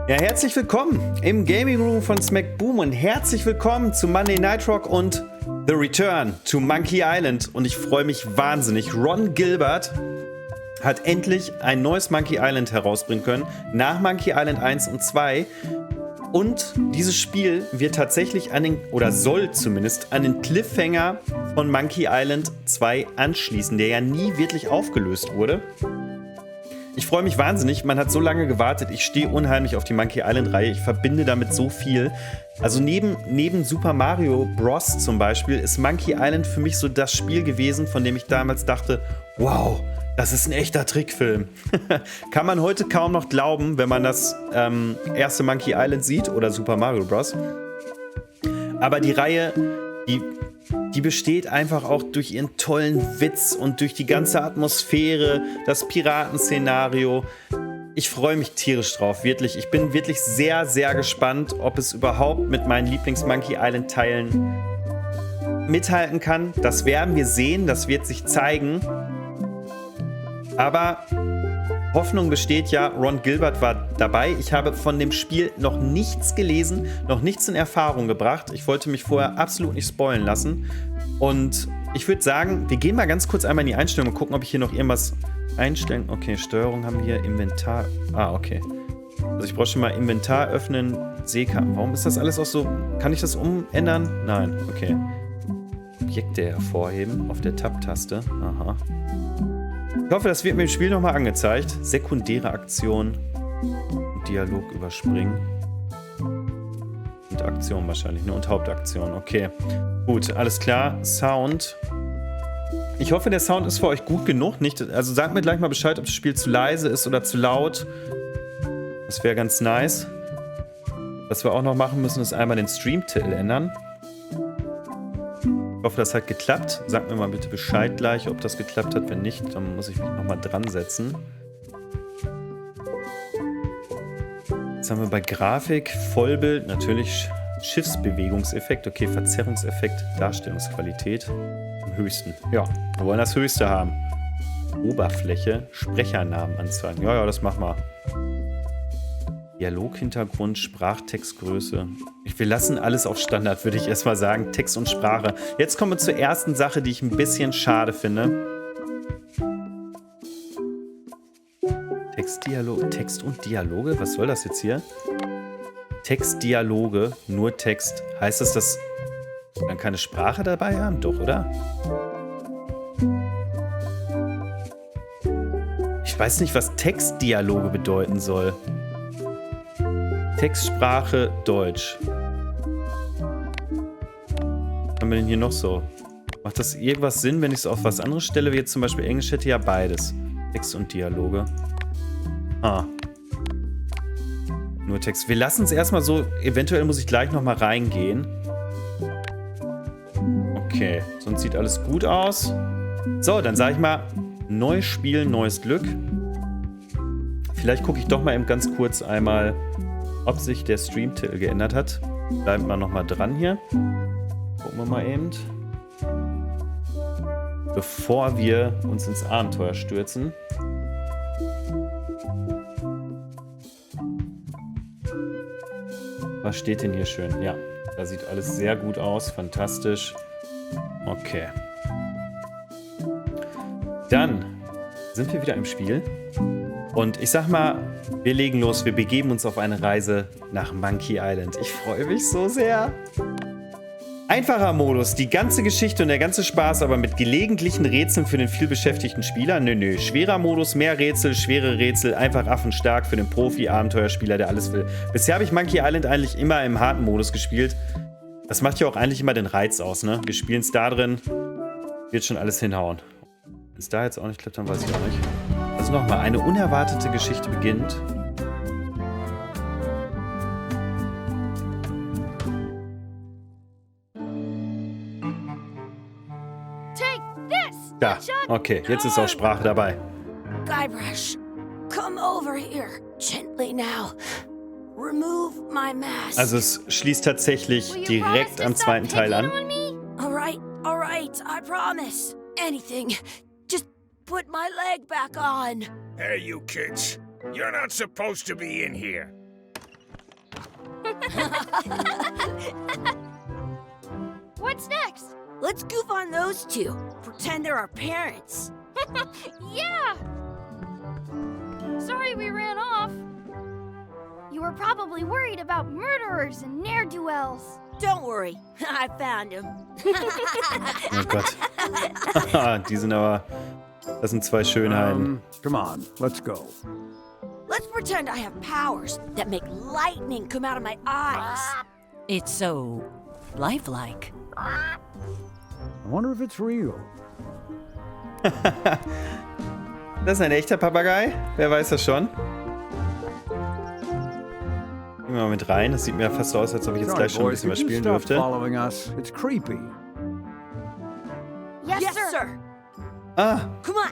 Ja, herzlich willkommen im Gaming Room von SmackBoom und herzlich willkommen zu Monday Night Rock und The Return to Monkey Island. Und ich freue mich wahnsinnig. Ron Gilbert hat endlich ein neues Monkey Island herausbringen können, nach Monkey Island 1 und 2. Und dieses Spiel wird tatsächlich soll zumindest an den Cliffhanger von Monkey Island 2 anschließen, der ja nie wirklich aufgelöst wurde. Ich freue mich wahnsinnig, man hat so lange gewartet, ich stehe unheimlich auf die Monkey Island-Reihe, ich verbinde damit so viel. Also neben Super Mario Bros. Zum Beispiel ist Monkey Island für mich so das Spiel gewesen, von dem ich damals dachte, wow, das ist ein echter Trickfilm. Kann man heute kaum noch glauben, wenn man das erste Monkey Island sieht oder Super Mario Bros. Aber die Reihe, die besteht einfach auch durch ihren tollen Witz und durch die ganze Atmosphäre, das Piratenszenario. Ich freue mich tierisch drauf, wirklich. Ich bin wirklich sehr, sehr gespannt, ob es überhaupt mit meinen Lieblings-Monkey Island-Teilen mithalten kann. Das werden wir sehen, das wird sich zeigen. Aber Hoffnung besteht ja, Ron Gilbert war dabei. Ich habe von dem Spiel noch nichts gelesen, noch nichts in Erfahrung gebracht. Ich wollte mich vorher absolut nicht spoilen lassen. Und ich würde sagen, wir gehen mal ganz kurz einmal in die Einstellungen und gucken, ob ich hier noch irgendwas einstellen. Okay, Steuerung haben wir, Inventar. Ah, okay. Also ich brauche schon mal Inventar öffnen, Seekarten. Warum ist das alles auch so? Kann ich das umändern? Nein, okay. Objekte hervorheben auf der Tab-Taste. Aha. Ich hoffe, das wird mir im Spiel nochmal angezeigt. Sekundäre Aktion. Dialog überspringen. Und Aktion wahrscheinlich, ne? Und Hauptaktion. Okay. Gut, alles klar. Sound. Ich hoffe, der Sound ist für euch gut genug. Also sagt mir gleich mal Bescheid, ob das Spiel zu leise ist oder zu laut. Das wäre ganz nice. Was wir auch noch machen müssen, ist einmal den Streamtitel ändern. Ich hoffe, das hat geklappt. Sagt mir mal bitte Bescheid gleich, ob das geklappt hat. Wenn nicht, dann muss ich mich nochmal dran setzen. Jetzt haben wir bei Grafik, Vollbild, natürlich Schiffsbewegungseffekt. Okay, Verzerrungseffekt, Darstellungsqualität am höchsten. Ja, wir wollen das Höchste haben. Oberfläche, Sprechernamen anzeigen. Ja, das machen wir. Dialoghintergrund, Sprachtextgröße. Wir lassen alles auf Standard, würde ich erstmal sagen. Text und Sprache. Jetzt kommen wir zur ersten Sache, die ich ein bisschen schade finde. Text und Dialoge? Was soll das jetzt hier? Textdialoge, nur Text. Heißt das, dass wir dann keine Sprache dabei haben? Doch, oder? Ich weiß nicht, was Textdialoge bedeuten soll. Textsprache Deutsch. Was haben wir denn hier noch so? Macht das irgendwas Sinn, wenn ich es auf was anderes stelle, wie jetzt zum Beispiel Englisch hätte ja beides. Text und Dialoge. Ah. Nur Text. Wir lassen es erstmal so. Eventuell muss ich gleich nochmal reingehen. Okay, sonst sieht alles gut aus. So, dann sage ich mal, neues Spiel, neues Glück. Vielleicht gucke ich doch mal eben ganz kurz einmal, ob sich der Streamtitel geändert hat. Bleiben wir nochmal dran hier. Gucken wir mal eben. Bevor wir uns ins Abenteuer stürzen. Was steht denn hier schön? Ja, da sieht alles sehr gut aus. Fantastisch. Okay. Dann sind wir wieder im Spiel. Und ich sag mal, wir legen los. Wir begeben uns auf eine Reise nach Monkey Island. Ich freue mich so sehr. Einfacher Modus, die ganze Geschichte und der ganze Spaß, aber mit gelegentlichen Rätseln für den vielbeschäftigten Spieler? Nö. Schwerer Modus, mehr Rätsel, schwere Rätsel, einfach affenstark für den Profi-Abenteuerspieler, der alles will. Bisher habe ich Monkey Island eigentlich immer im harten Modus gespielt. Das macht ja auch eigentlich immer den Reiz aus, ne? Wir spielen es da drin, wird schon alles hinhauen. Wenn es da jetzt auch nicht klappt, dann weiß ich auch nicht. Also nochmal, eine unerwartete Geschichte beginnt. Da, okay, jetzt ist auch Sprache dabei. Guybrush, come over here, gently now. Remove my mask. Also es schließt tatsächlich direkt am zweiten Teil an. All right, I promise. Anything, just put my leg back on. Hey, you kids. You're not supposed to be in here. What's next? Let's goof on those two. Pretend they're our parents. Yeah! Sorry we ran off. You were probably worried about murderers and ne'er-do-wells. Don't worry, I found him. Oh Gott. Die sind aber... Das sind zwei Schönheiten. Come on, let's go. Let's pretend I have powers that make lightning come out of my eyes. It's so lifelike. I wonder if it's real. Das ist ein echter Papagei? Wer weiß das schon? Gehen wir mal mit rein. Das sieht mir ja fast so aus, als ob ich jetzt Sorry, gleich schon ein boys, bisschen was could you spielen stop dürfte. following us? It's creepy. Yes, sir. Ah, Come on.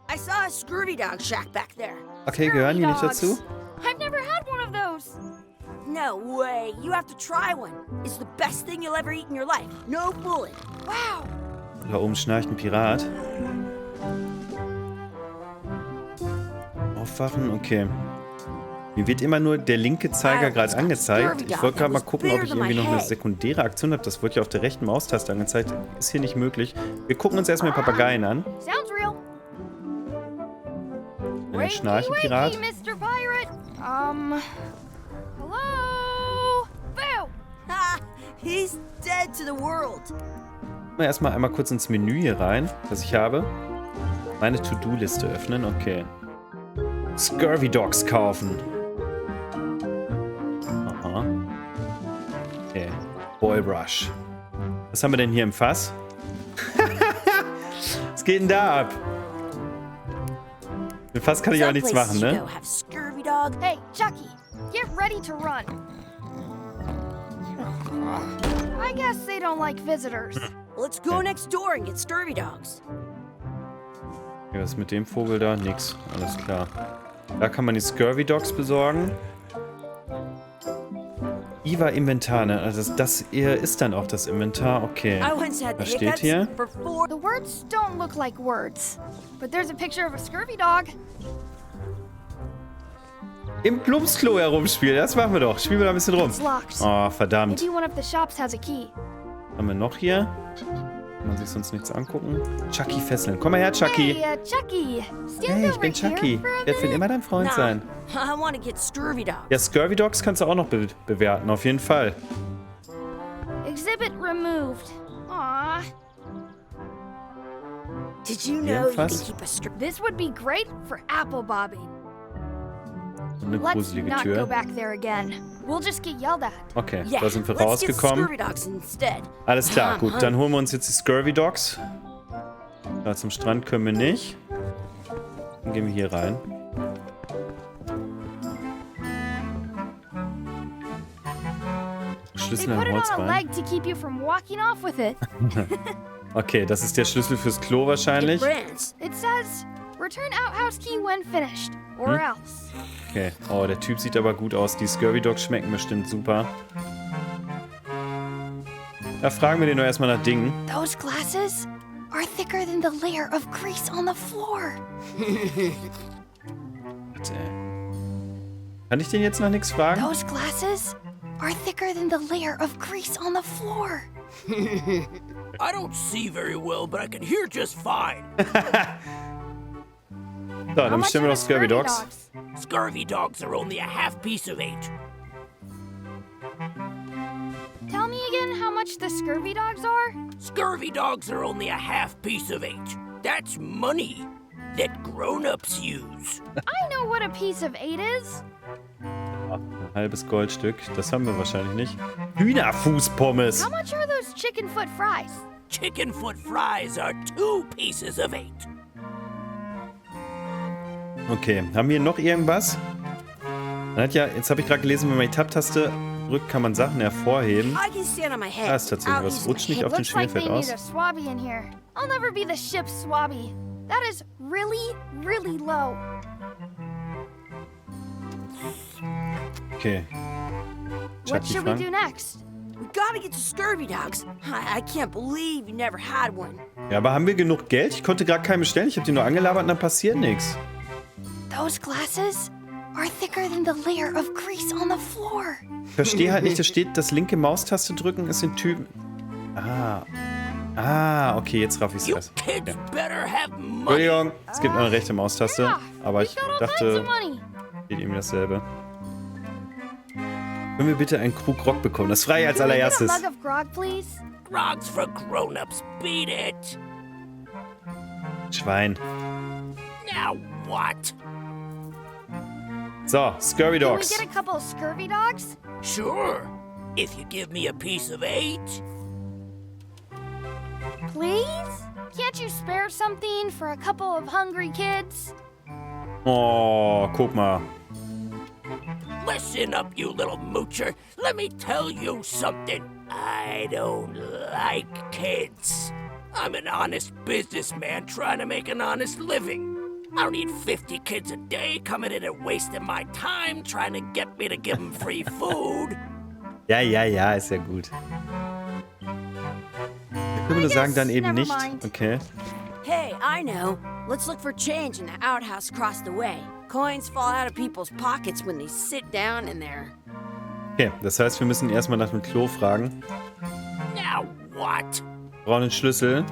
I saw a scurvy dog shack back there. okay, gehören die nicht dazu? I've never had one of those. No way. You have to try one. It's the best thing you'll ever eat in your life. No bullet. Wow. Da oben schnarcht ein Pirat. Aufwachen, okay. Mir wird immer nur der linke Zeiger gerade angezeigt. Ich wollte gerade mal gucken, ob ich irgendwie noch eine sekundäre Aktion habe. Das wurde ja auf der rechten Maustaste angezeigt. Ist hier nicht möglich. Wir gucken uns erstmal Papageien an. Sounds real. Ein Schnarchenpirat. Mr. Pirate. Hello? Boo! Ha! He's dead to the world. Gucken wir erstmal einmal kurz ins Menü hier rein, was ich habe. Meine To-Do-Liste öffnen, okay. Scurvy Dogs kaufen. Aha. Okay. Boy Rush. Was haben wir denn hier im Fass? Was geht denn da ab? Im Fass kann ich auch nichts machen, ne? Hey, Chucky, get ready to run. I guess they don't like visitors. Let's go next door and get scurvy dogs. Okay, was ist mit dem Vogel da? Nix. Alles klar. Da kann man die Scurvy Dogs besorgen. Iva Inventar, ne? Also das hier ist dann auch das Inventar. Okay. Was steht hier? The words don't look like words, but there's a picture of a scurvy dog. Im Plumpsklo herumspielen, das machen wir doch. Spielen wir da ein bisschen rum. It's locked. Oh, verdammt. Maybe one of the shops has a key. Was haben wir noch hier? Kann man sich sonst nichts angucken? Chucky fesseln. Komm mal her, Chucky. Hey, Chucky. Stand Hey, ich over bin here Chucky. for a Ich werde für minute. immer dein Freund sein. I want to get scurvy dogs. Ja, Scurvy Dogs kannst du auch noch bewerten, auf jeden Fall. Exhibit removed. Aww. Did you know you can Jedenfalls. keep a scurvy? This would be great for apple bobbing. Eine Let's gruselige not go Tür. back there again. We'll just get yelled at. Okay, da sind wir rausgekommen. Alles klar, gut. Dann holen wir uns jetzt die Scurvy Dogs. Da zum Strand können wir nicht. Dann gehen wir hier rein. They Schlüssel put am it on a Holzbein. leg to keep you from walking off with it. Okay, das ist der Schlüssel fürs Klo wahrscheinlich. It says, return outhouse key when finished, or else. Okay. Oh, der Typ sieht aber gut aus. Die Scurvy Dogs schmecken bestimmt super. Da fragen wir den doch erstmal nach Dingen. Those glasses are thicker than the layer of grease on the floor. Bitte. Kann ich den jetzt nach nichts fragen? Those glasses are thicker than the layer of grease on the floor. I don't see very well, but I can hear just fine. So, dann bestimmen wir doch Scurvy Dogs. Scurvy dogs are only a half piece of 8. Tell me again how much the scurvy dogs are? Scurvy dogs are only a half piece of 8. That's money that grown-ups use. I know what a piece of 8 is. Ein halbes Goldstück. Das haben wir wahrscheinlich nicht. Hühnerfußpommes. How much are those chicken foot fries? Chicken foot fries are 2 pieces of 8. Okay, haben wir noch irgendwas? Man hat ja, jetzt habe ich gerade gelesen, wenn man die Tab-Taste drückt, kann man Sachen hervorheben. I can stand on my head. Da ist tatsächlich was. Rutscht nicht auf den Looks like they Spielfeld need aus. a swabby in here. I'll never be the ship's swabby. That is really, really low. Okay. What Chucky should we Frank. do next? We gotta get to scurvy dogs. I can't believe you never had one. Ja, aber haben wir genug Geld? Ich konnte gerade keinen bestellen. Ich habe die nur angelabert und dann passiert nichts. Those glasses are thicker than the layer of grease on the floor. Ich verstehe halt nicht, da steht, das linke Maustaste drücken ist den Typen... okay, jetzt raff ich's You erst. kids Okay. better have money. Entschuldigung, es gibt noch eine rechte Maustaste, aber ich dachte, Money. geht ihm dasselbe. Können wir bitte einen Krug Grog bekommen? Das frei als allererstes. A mug of grog, please. Grog's for grown-ups. Beat it. Schwein. Now what? So, Scurvy Can we Dogs. get a couple of scurvy dogs? Sure. If you give me a piece of 8. Please? Can't you spare something for a couple of hungry kids? Oh, guck mal. Listen up, you little moocher. Let me tell you something. I don't like kids. I'm an honest businessman trying to make an honest living. I don't need 50 kids a day coming in and wasting my time trying to get me to give them free food. Ja, ist ja gut. Ich würde nur sagen, dann eben never nicht. mind. Okay. Hey, I know. Let's look for change in the outhouse across the way. Coins fall out of people's pockets when they sit down in there. Okay, das heißt, wir müssen erstmal nach dem Klo fragen. Now what? Wir brauchen einen Schlüssel.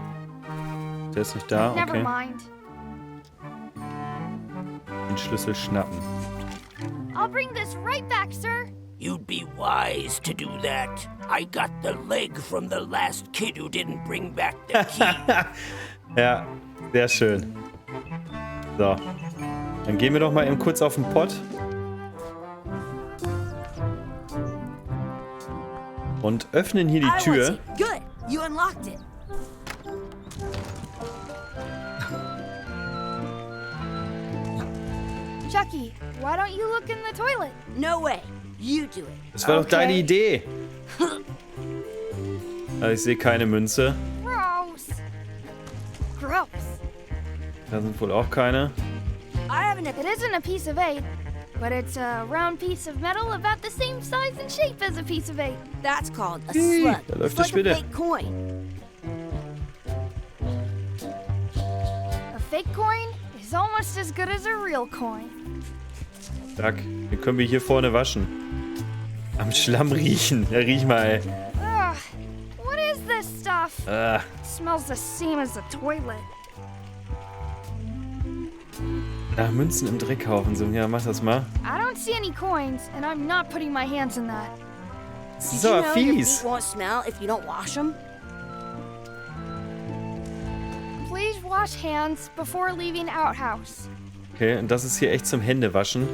Der ist nicht da, Never okay. mind. Den Schlüssel schnappen. I'll bring this right back, sir. You'd be wise to do that. I got the leg from the last kid who didn't bring back the key. Ja, sehr schön. So. Dann gehen wir doch mal eben kurz auf den Pott. Und öffnen hier die I Tür. want it. Good. You unlocked it. Chucky, why don't you look in the toilet? No way. You do it. Das war doch deine Idee. Also ich sehe keine Münze. Gross. Gross. Da sind wohl auch keine. I haven't It isn't a piece of 8, but it's a round piece of metal about the same size and shape as a piece of 8. That's called a Hey, slug. da läuft It's der like a Schwede. fake coin. A fake coin is almost as good as a real coin. Zack. Den können wir hier vorne waschen. Am Schlamm riechen. Ja, riech mal, ey. Ugh, what is this stuff? Ah. Smells the same as the toilet. Nach Münzen im Dreckhaufen. So, ja, mach das mal. I don't see any coins, and I'm not putting my hands in that. Das Did ist you aber know your fies. feet won't smell if you don't wash them? Please wash hands before leaving outhouse. Okay, und das ist hier echt zum Händewaschen.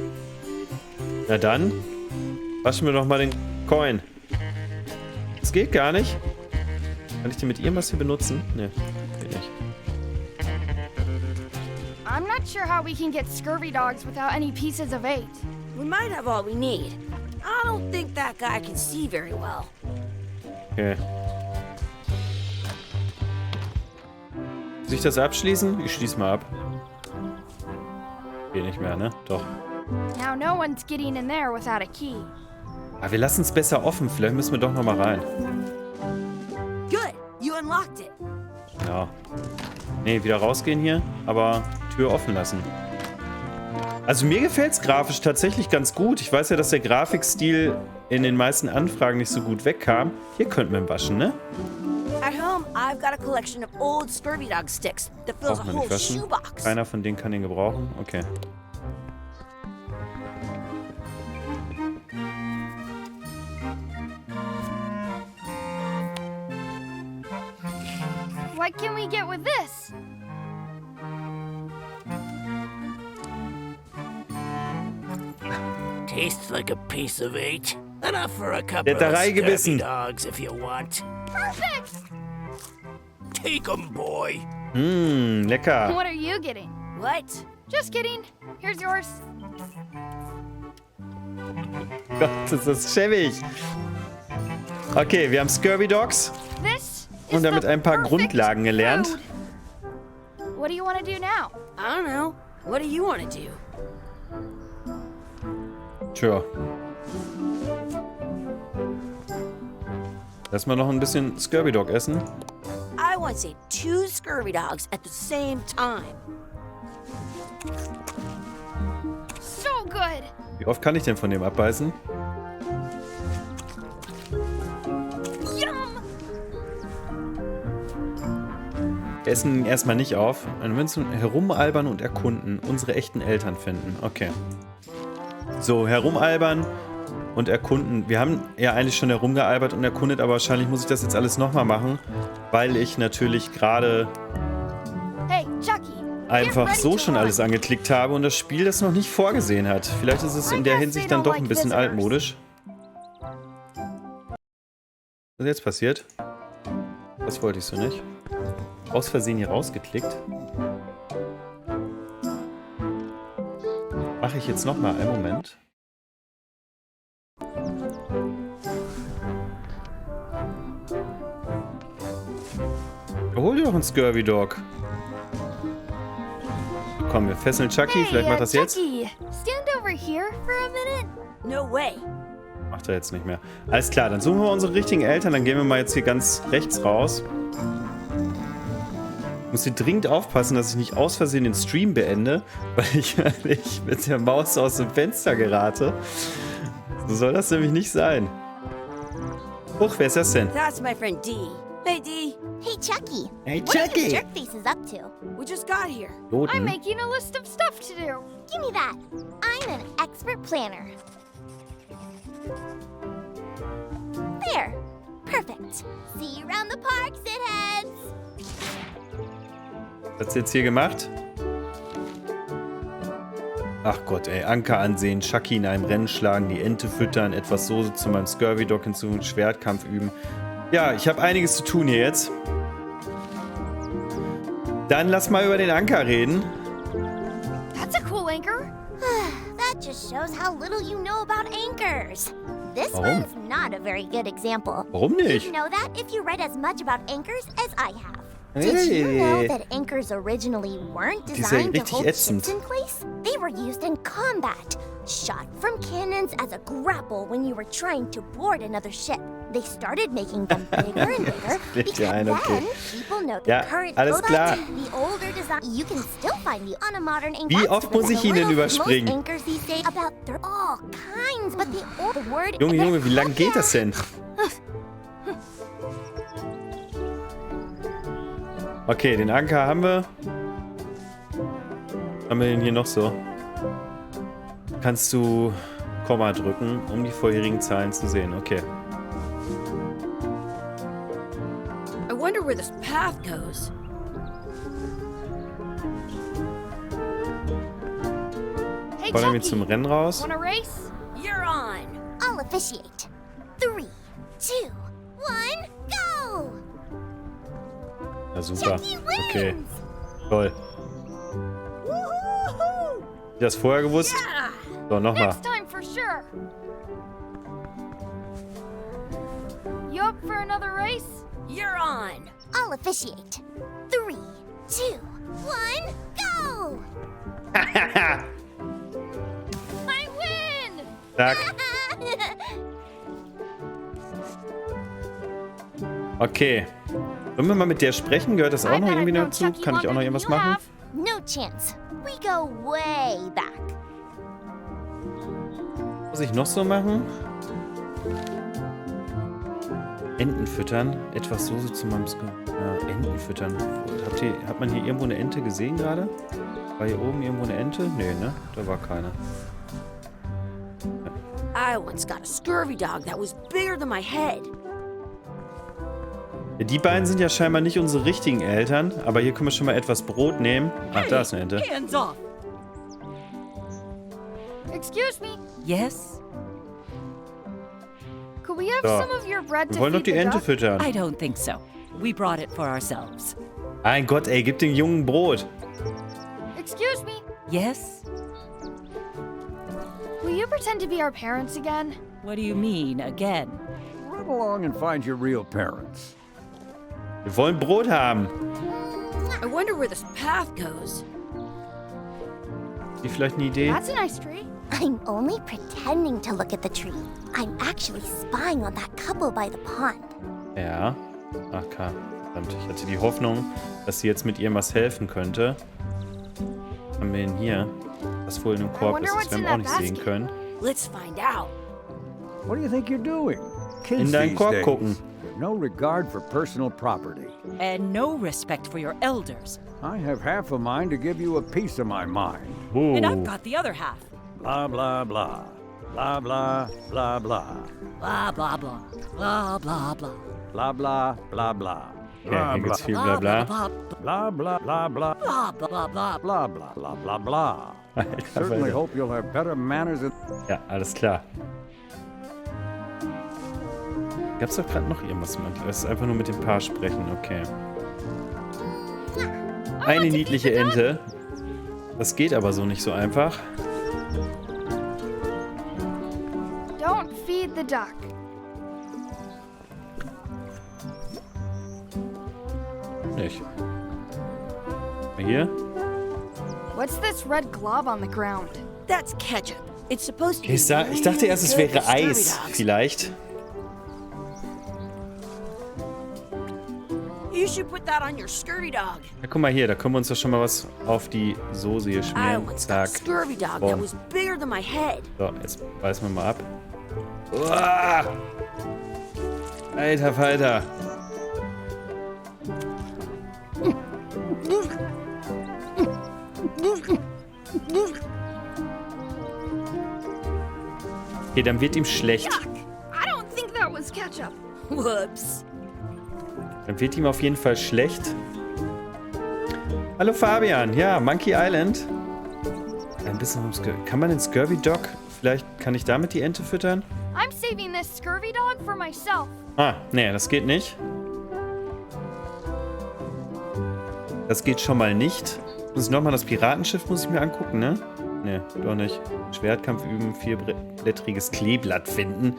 Na dann, waschen wir doch mal den Coin. Das geht gar nicht. Kann ich den mit irgendwas hier benutzen? Ne, geht nicht. I'm not sure how we can get scurvy dogs without any pieces of 8. We might have all we need. I don't think that guy can see very well. Okay. Muss ich das abschließen? Ich schließe mal ab. Geht nicht mehr, ne? Doch. Now no one's getting in there without a key. Aber wir lassen es besser offen. Vielleicht müssen wir doch noch mal rein. Good. You unlocked it. Ja. Ne, wieder rausgehen hier. Aber Tür offen lassen. Also mir gefällt es grafisch tatsächlich ganz gut. Ich weiß ja, dass der Grafikstil in den meisten Anfragen nicht so gut wegkam. Hier könnten wir ihn waschen, ne? At home, I've got a collection of old scurvy dog sticks that fills a Braucht man whole nicht waschen. shoebox. Keiner von denen kann ihn gebrauchen. Okay. What can we get with this? Tastes like a piece of 8. Enough for a couple Der hat da of reingebissen. scurvy dogs if you want. Perfect! Take 'em, boy. Lecker. What are you getting? What? Just kidding. Here's yours. Gott, ist das schäbig. Okay, wir haben Scurvy Dogs. This Und is damit the ein paar perfect Grundlagen gelernt. food. What do you want to do now? I don't know. What do you want to do? Tja. Lass mal noch ein bisschen Scurvy Dog essen. I want to say 2 scurvy dogs at the same time. So good. Wie oft kann ich denn von dem abbeißen? Wir essen ihn erstmal nicht auf. Dann müssen wir herumalbern und erkunden. Unsere echten Eltern finden. Okay. So, herumalbern und erkunden. Wir haben ja eigentlich schon herumgealbert und erkundet, aber wahrscheinlich muss ich das jetzt alles nochmal machen, weil ich natürlich gerade Hey, Chucky. einfach so schon alles angeklickt habe und das Spiel das noch nicht vorgesehen hat. Vielleicht ist es in der Hinsicht dann doch ein bisschen altmodisch. Was ist jetzt passiert? Das wollte ich so nicht. Aus Versehen hier rausgeklickt. Mache ich jetzt nochmal. Einen Moment. Hol dir doch einen Scurvy Dog. Komm, wir fesseln Chucky. Vielleicht macht das jetzt. Chucky, stand over here for a minute. No way. Macht er jetzt nicht mehr. Alles klar, dann suchen wir unsere richtigen Eltern. Dann gehen wir mal jetzt hier ganz rechts raus. Ich muss hier dringend aufpassen, dass ich nicht aus Versehen den Stream beende, weil ich mit der Maus aus dem Fenster gerate. So soll das nämlich nicht sein. Huch, wer ist das denn? That's my friend Dee. Hey, Dee. Hey, Chucky. Hey, What are Chucky. you jerk faces up to? We just got here. I'm Loten. making a list of stuff to do. Give me that. I'm an expert planner. There. Perfect. See you around the park, shitheads. Was hat's jetzt hier gemacht? Ach Gott, ey. Anker ansehen, Chucky in einem Rennen schlagen, die Ente füttern, etwas Soße zu meinem Scurvy Dog hinzu, Schwertkampf üben. Ja, ich habe einiges zu tun hier jetzt. Dann lass mal über den Anker reden. That's a cool anchor. That just shows how little you know about anchors. This Warum? one's not a very good example. Warum Did nicht? you know that if you read as much about anchors as I have? Did you know that anchors originally weren't Die ist ja designed to richtig hold ätzend. ships in place? They were used in combat, shot from cannons as a grapple when you were trying to board another ship. They started making them bigger and bigger because ja ein, okay. then people know the Ja, current alles klar. the older design. You can still find the on a modern anchor. Wie oft muss ich ihn denn überspringen? Most anchors these days about all kinds, but the old word. Junge, wie lang geht das denn? Okay, den Anker haben wir. Haben wir den hier noch so? Kannst du Komma drücken, um die vorherigen Zahlen zu sehen. Okay. I wonder where this path goes. Hey, Fordern wir Chucky. zum Rennen raus. Want a race? You're on. I'll officiate. 3, 2, 1, go! Ja, super. Chucky Okay, wins! toll. Hast du das vorher gewusst? So, nochmal. Next time for sure. You up for another race? You're on. I'll officiate. 3, 2, 1, go! I win! Zack. Okay. Wollen wir mal mit der sprechen? Gehört das auch I noch bet irgendwie I've known dazu? Chucky Kann ich auch noch longer than irgendwas you machen? have. No chance. We go way back. Was muss ich noch so machen? Enten füttern. Etwas Soße zu meinem ja, Enten füttern. Hat man hier irgendwo eine Ente gesehen gerade? War hier oben irgendwo eine Ente? Nee, ne? Da war keine. I once got a scurvy dog that was bigger than my head. Ja, die beiden sind ja scheinbar nicht unsere richtigen Eltern, aber hier können wir schon mal etwas Brot nehmen. Ach, da ist eine Ente. Hands off. Excuse me. Yes? Could we have So. some of your bread Wir to wollen doch feed die the Ente duck? füttern. I don't think so. We brought it for ourselves. Mein Gott, ey, gib dem Jungen Brot. Excuse me. Yes? Will you pretend to be our parents again? What do you mean, again? Run along and find your real parents. Wir wollen Brot haben. I wonder where this path goes. Die vielleicht eine Idee? That's a nice tree. I'm only pretending to look at the tree. I'm actually spying on that couple by the pond. Ja. Ach, verdammt. Ich hatte die Hoffnung, dass sie jetzt mit ihr was helfen könnte. Was haben wir denn hier? Was wohl in dem Korb ist, das wir auch nicht sehen können. Let's find out. What do you think you're doing? Kids In deinen these Korb days, gucken. no regard for personal property. And no respect for your elders. I have half a mind to give you a piece of my mind. Oh. And I've got the other half. Blah, blah, blah. Blah, blah, blah, blah. Blah, blah, blah. Blah, blah, blah. Blah, blah, blah, blah. Ja, hier gibt's viel Blabla. Blah, Blah, blah, blah, blah. blah, blah, blah. Blah, blah, blah, blah, blah. Alter, Certainly Falter. hope you'll have better manners and... Ja, alles klar. Gab's doch gerade noch irgendwas mit? Das ist einfach nur mit dem Paar sprechen, okay. Eine niedliche Ente. Das geht aber so nicht so einfach. Don't feed the duck. Nicht. Mal hier. What's this red glob on the ground? That's ketchup. It's supposed to be Ich dachte erst, es really wäre good for Eis, scurvy dogs. vielleicht. You should put that on your scurvy dog. Ja, guck mal hier, da können wir uns doch schon mal was auf die Soße hier I schmieren. once got a Zack. scurvy dog that Boom. was bigger than my head. So, jetzt beißen wir mal ab. Uah! Alter Falter. Okay, dann wird ihm schlecht. Yuck! I don't think that was ketchup. Whoops. Dann wird ihm auf jeden Fall schlecht. Hallo Fabian, ja, Monkey Island. Ein bisschen vom Kann man den Scurvy Dog? Vielleicht kann ich damit die Ente füttern? I'm saving this scurvy dog for myself. Ah, nee, das geht nicht. Das geht schon mal nicht. Muss ich nochmal das Piratenschiff muss ich mir angucken, ne? Nee, doch nicht. Schwertkampf üben, vierblättriges Kleeblatt finden,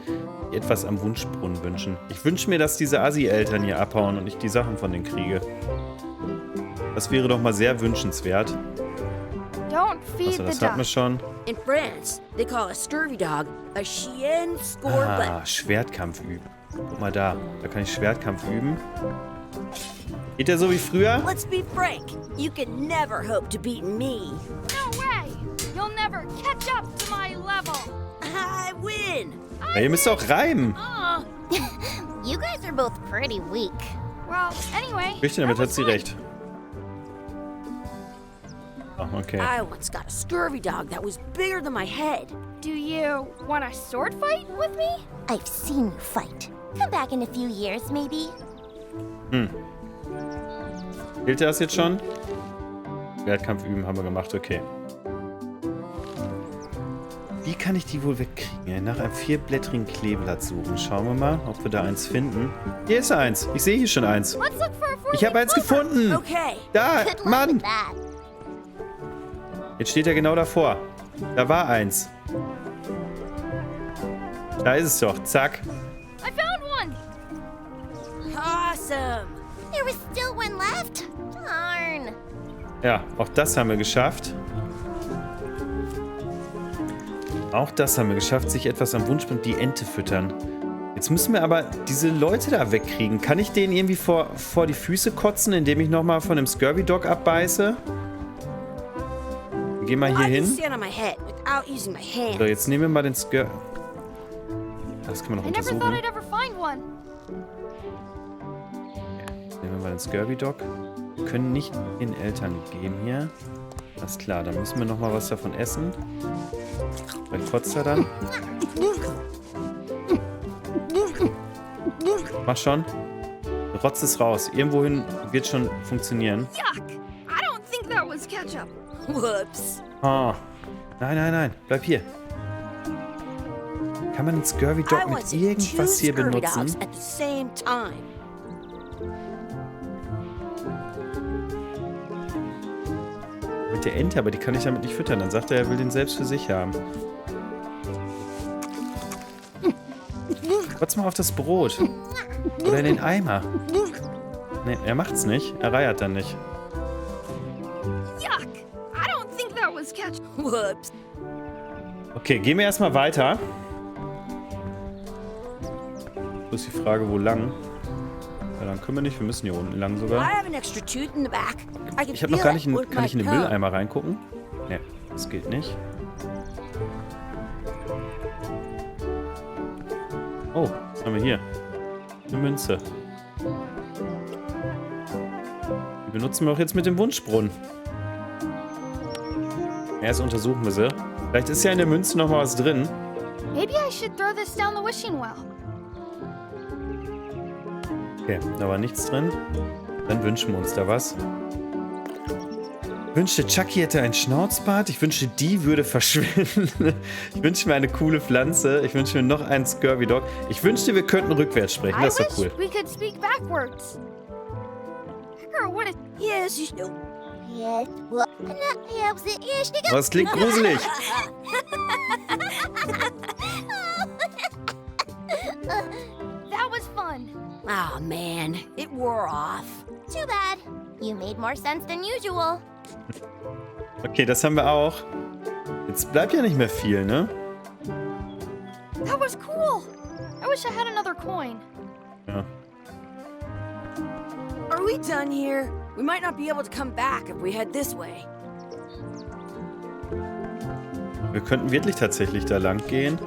die etwas am Wunschbrunnen wünschen. Ich wünsche mir, dass diese Assi-Eltern hier abhauen und ich die Sachen von denen kriege. Das wäre doch mal sehr wünschenswert. Don't feed Achso, the das hatten wir duck. schon. In France, they call a scurvy dog a chien scorbut. Ah, Schwertkampf üben. Guck mal da. Da kann ich Schwertkampf üben. Geht der so wie früher? Let's be frank. You can never hope to beat me. No way! You'll never catch up to my level. I win. Ja, ihr müsst auch reimen. You guys are both pretty weak. Well, anyway. Richtig, damit that hat was sie fun. recht. Ah, okay. I once got a scurvy dog that was bigger than my head. Do you want a sword fight with me? I've seen you fight. Come back in a few years, maybe. Gilt das jetzt schon? Schwertkampf üben haben wir gemacht, okay. Wie kann ich die wohl wegkriegen? Nach einem vierblättrigen Kleeblatt suchen. Schauen wir mal, ob wir da eins finden. Hier ist eins. Ich sehe hier schon eins. Let's look for a Ich habe eins gefunden. Okay. Da, Good luck Mann. with that. Jetzt steht er genau davor. Da war eins. Da ist es doch. Zack. I found one. Awesome. There was still one left. Darn. Ja, auch das haben wir geschafft. Auch das haben wir geschafft, sich etwas am Wunschpunkt die Ente füttern. Jetzt müssen wir aber diese Leute da wegkriegen. Kann ich denen irgendwie vor die Füße kotzen, indem ich nochmal von dem Scurvy Dog abbeiße? Geh mal hier I can hin. stand on my head without using my hand. So, jetzt nehmen wir mal den Scurvy. Das kann man noch I never thought untersuchen. I'd ever find one. Nehmen wir mal den Scurvy Dog. Wir können nicht den Eltern geben hier. Alles klar, dann müssen wir nochmal was davon essen. Vielleicht kotzt er dann. Mach schon. Rotz es raus. Irgendwohin wird schon funktionieren. Yuck! I don't think that was ketchup. Whoops. Oh. Nein, nein, nein. Bleib hier. Kann man den Scurvy I Dog once mit ate two irgendwas hier scurvy benutzen? dogs at the same time. Mit der Ente, aber die kann ich damit nicht füttern. Dann sagt er will den selbst für sich haben. Kotz mal auf das Brot. Oder in den Eimer. Nee, er macht's nicht. Er reiert dann nicht. Yuck! I don't think that was ketchup. Whoops. Okay, gehen wir erstmal weiter. Bloß die Frage, wo lang? Ja, dann können wir nicht. Wir müssen hier unten lang I sogar. have an extra tooth in the back. I can Ich habe noch feel gar it nicht in, with kann my ich in den tongue. Mülleimer reingucken? Ne, das geht nicht. haben wir hier? Eine Münze. Die benutzen wir auch jetzt mit dem Wunschbrunnen. Erst untersuchen wir sie. Vielleicht ist ja in der Münze noch mal was drin. Maybe I should throw this down the wishing well. Okay, da war nichts drin. Dann wünschen wir uns da was. Ich wünschte, Chucky hätte ein Schnauzbart. Ich wünschte, die würde verschwinden. Ich wünsche mir eine coole Pflanze. Ich wünsche mir noch einen Scurvy Dog. Ich wünschte, wir könnten rückwärts sprechen. Das ist doch cool. We could speak backwards. Or what is... Yes, you do. Yes, well, Aber es klingt gruselig. That was fun. Oh, man. It wore off. too bad. You made more sense than usual. Okay, das haben wir auch. Jetzt bleibt ja nicht mehr viel, ne? That was cool. I wish I had another coin. Ja. Are we done here? We might not be able to come back if we head this way. Wir könnten wirklich tatsächlich da lang gehen.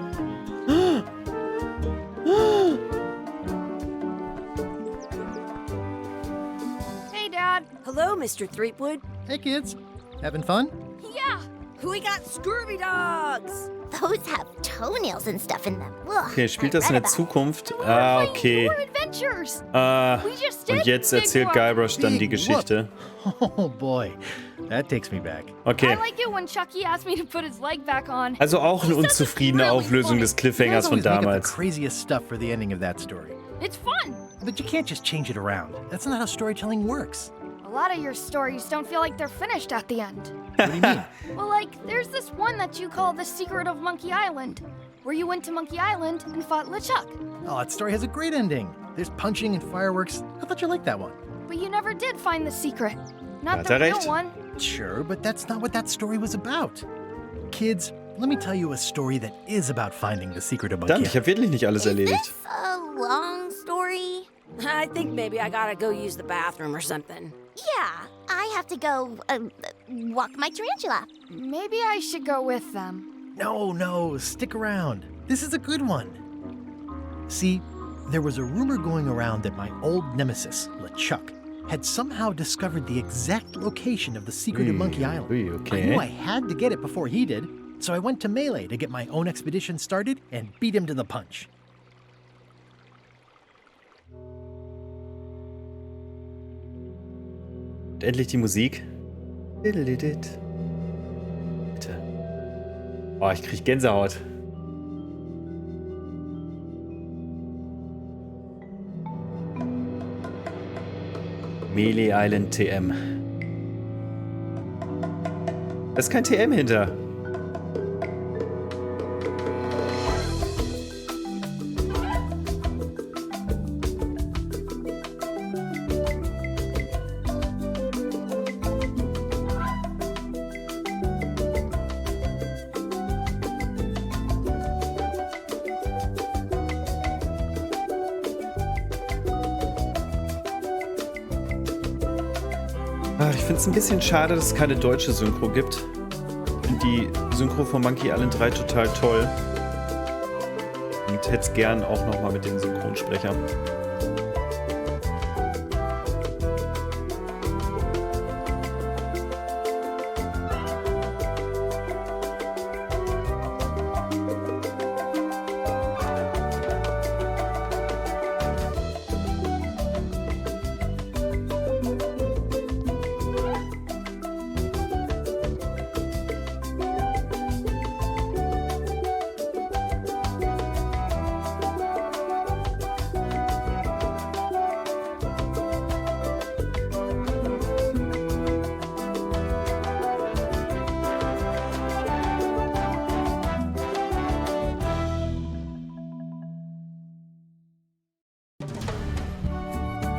Hey, Dad. Hello, Mr. Threepwood. Hey kids, having fun? Yeah. We got scurvy dogs. Those have toenails and stuff in them. Ugh, Okay, spielt I das in read der about Zukunft? We're Ah, playing okay. more adventures. Ah, We just did. und jetzt Big erzählt Whoop. Guybrush dann die Big Geschichte. Oh boy, that takes me back. Okay, I like it when Chucky asked me to put his leg back on. also auch eine unzufriedene Auflösung des You Cliffhangers guys von always make up the damals. craziest stuff for the ending of that story. It's fun. But you can't just change it around. That's not how storytelling works. A lot of your stories don't feel like they're finished at the end. What do you mean? Well, like, there's this one that you call The Secret of Monkey Island, where you went to Monkey Island and fought LeChuck. Oh, that story has a great ending. There's punching and fireworks. I thought you liked that one. But you never did find the secret. Not Hat the er real recht. one. Sure, but that's not what that story was about. Kids, let me tell you a story that is about finding the secret of Monkey Verdammt, ich Island. habe wirklich nicht alles Is erledigt. this a long story? I think maybe I gotta go use the bathroom or something. Yeah, I have to go walk my tarantula. Maybe I should go with them. No, stick around. This is a good one. See, there was a rumor going around that my old nemesis, LeChuck, had somehow discovered the exact location of the secret of Monkey Island. Ui, I okay. knew I had to get it before he did, so I went to Melee to get my own expedition started and beat him to the punch. Und endlich die Musik. Bitte. Oh, ich krieg Gänsehaut. Melee Island TM. Da ist kein TM hinter. Ich finde es ein bisschen schade, dass es keine deutsche Synchro gibt. Ich finde die Synchro von Monkey Island 3 total toll. Und hätte es gern auch nochmal mit dem Synchronsprecher.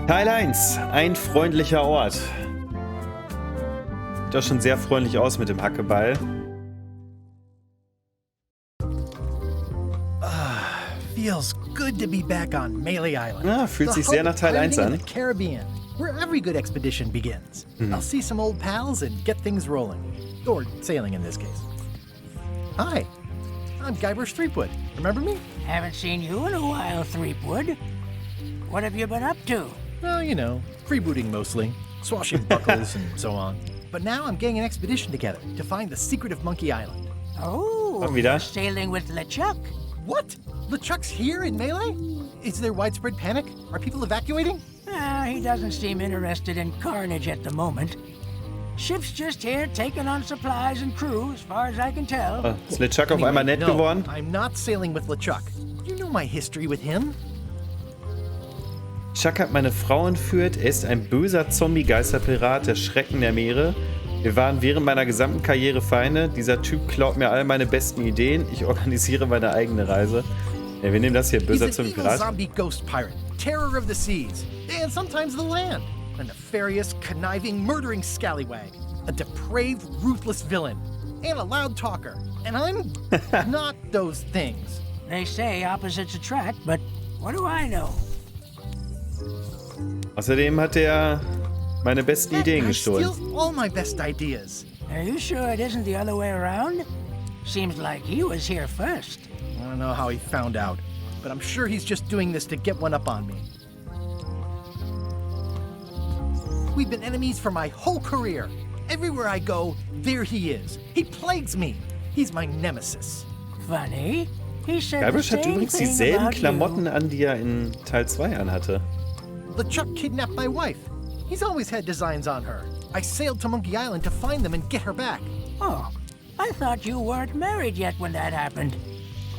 Teil 1. Ein freundlicher Ort. Sieht doch schon sehr freundlich aus mit dem Hackeball. Feels good to be back on Melee Island. Ah, fühlt sich sehr nach Teil 1 Pirating in an. the Caribbean, where every good expedition begins. I'll see some old pals and get things rolling. Or sailing in this case. Hi, I'm Guybrush Threepwood. Remember me? Haven't seen you in a while, Threepwood. What have you been up to? Well, you know, freebooting mostly, swashbuckles and so on. But now I'm getting an expedition together to find the secret of Monkey Island. Oh, Komm wieder. you're sailing with LeChuck. What? LeChuck's here in Melee? Is there widespread panic? Are people evacuating? He doesn't seem interested in carnage at the moment. Ship's just here taking on supplies and crew, as far as I can tell. Ist LeChuck auf einmal nett no, geworden? I'm not sailing with LeChuck. You know my history with him. Chuck hat meine Frau entführt. Er ist ein böser Zombie-Geisterpirat, der Schrecken der Meere. Wir waren während meiner gesamten Karriere Feinde. Dieser Typ klaut mir all meine besten Ideen. Ich organisiere meine eigene Reise. Ja, wir nehmen das hier, böser He's an evil Zombie-Pirat. zombie ghost pirate, terror of the seas, and sometimes the land. A nefarious, conniving, murdering scallywag. A depraved, ruthless villain. And a loud talker. And I'm not those things. They say opposites attract, but what do I know? Außerdem hat er meine besten That Ideen guy gestohlen. steals all my best ideas. Are you sure it isn't the other way around? Seems like he was here first. I don't know how he found out, but I'm sure he's just doing this to get one up on me. We've been enemies for my whole career. Everywhere I go, there he is. He plagues me. He's my nemesis. Funny. He said the Guybrush hat same übrigens thing dieselben about Klamotten you. an, die er in Teil 2 anhatte. LeChuck kidnapped my wife. He's always had designs on her. I sailed to Monkey Island to find them and get her back. Oh, I thought you weren't married yet when that happened.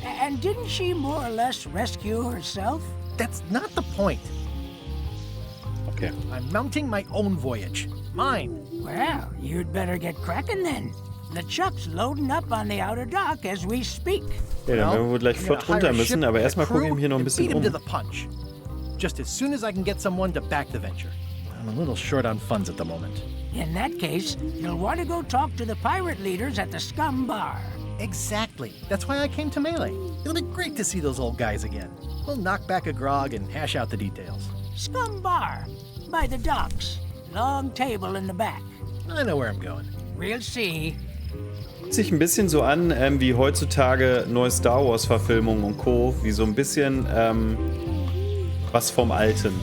And didn't she more or less rescue herself? That's not the point. Okay. I'm mounting my own voyage. Mine. Well, you'd better get cracking then. LeChuck's loading up on the outer dock as we speak. Ja, dann werden wir wohl gleich I'm gonna flott runter hire a müssen, ship aber and a erstmal gucke ich crew mich hier noch ein and bisschen beat him to um. the punch. Just as soon as I can get someone to back the venture. I'm a little short on funds at the moment. In that case, you'll want to go talk to the pirate leaders at the Scum Bar. Exactly. That's why I came to Melee. It'll be great to see those old guys again. We'll knock back a grog and hash out the details. Scum Bar, by the docks. Long table in the back. I know where I'm going. We'll see. Fühlt sich ein bisschen so an, wie heutzutage neue Star Wars Verfilmungen und Co. Wie so ein bisschen was vom Alten.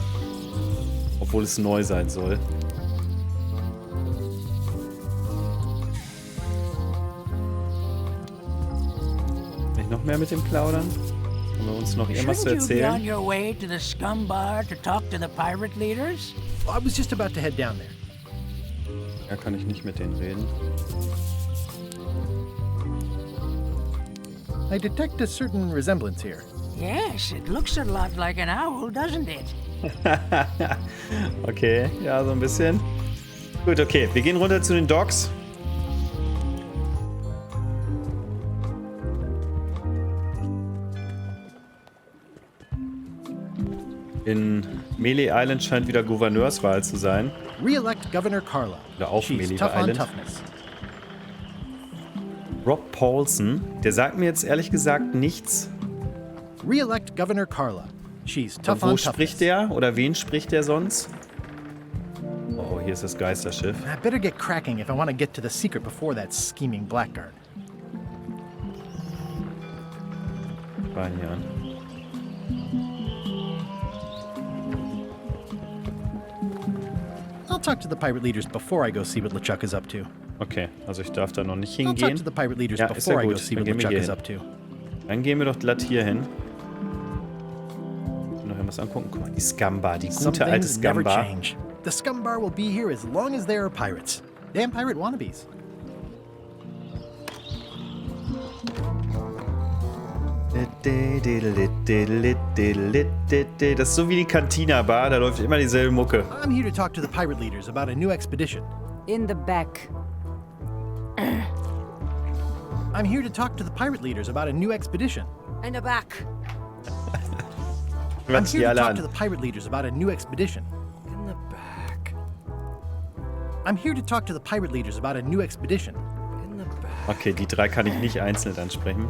Obwohl es neu sein soll. Nicht noch mehr mit dem Plaudern? Haben wir uns noch irgendwas zu Shouldn't you be on erzählen? your way to the Scum Bar to talk to the pirate leaders? I was just about to head down there. Da kann ich nicht mit denen reden. I detect a certain resemblance here. Yes, it looks a lot like an owl, doesn't it? Okay, ja, so ein bisschen. Gut, okay, wir gehen runter zu den Docks. In Melee Island scheint wieder Gouverneurswahl zu sein. Re-elect Governor Carla. Oder auf She's Melee tough on Island. toughness. Rob Paulson, der sagt mir jetzt ehrlich gesagt nichts. Re-elect Governor Carla. She's Und tough wo on spricht toughness. der? Oder wen spricht der sonst? Oh, hier ist das Geisterschiff. I better get cracking if I want to get to the secret before that scheming blackguard. Fahren hier an. I'll talk to the pirate leaders before I go see what LeChuck is up to. Okay, also ich darf da noch nicht I'll talk hingehen. to the pirate leaders Ja, ist ja before I go gut. see Dann what gehen wir LeChuck hier is hin. up to. Dann gehen wir doch glatt hier hin. Noch irgendwas angucken. Guck mal, die Scum-Bar, die Some gute alte things never Scum-Bar. change. The Scum Bar will be here as long as there are pirates. Damn pirate wannabes. Das ist so wie die Cantina-Bar, da läuft immer dieselbe Mucke. I'm here to talk to the pirate leaders about a new expedition. In the back. I'm here to talk to the pirate leaders about a new expedition. In the back. I'm Quatsch die here to alle talk to the an. pirate leaders about a new expedition. In the back. I'm here to talk to the pirate leaders about a new expedition. In the back. Okay, die drei kann ich nicht einzeln ansprechen.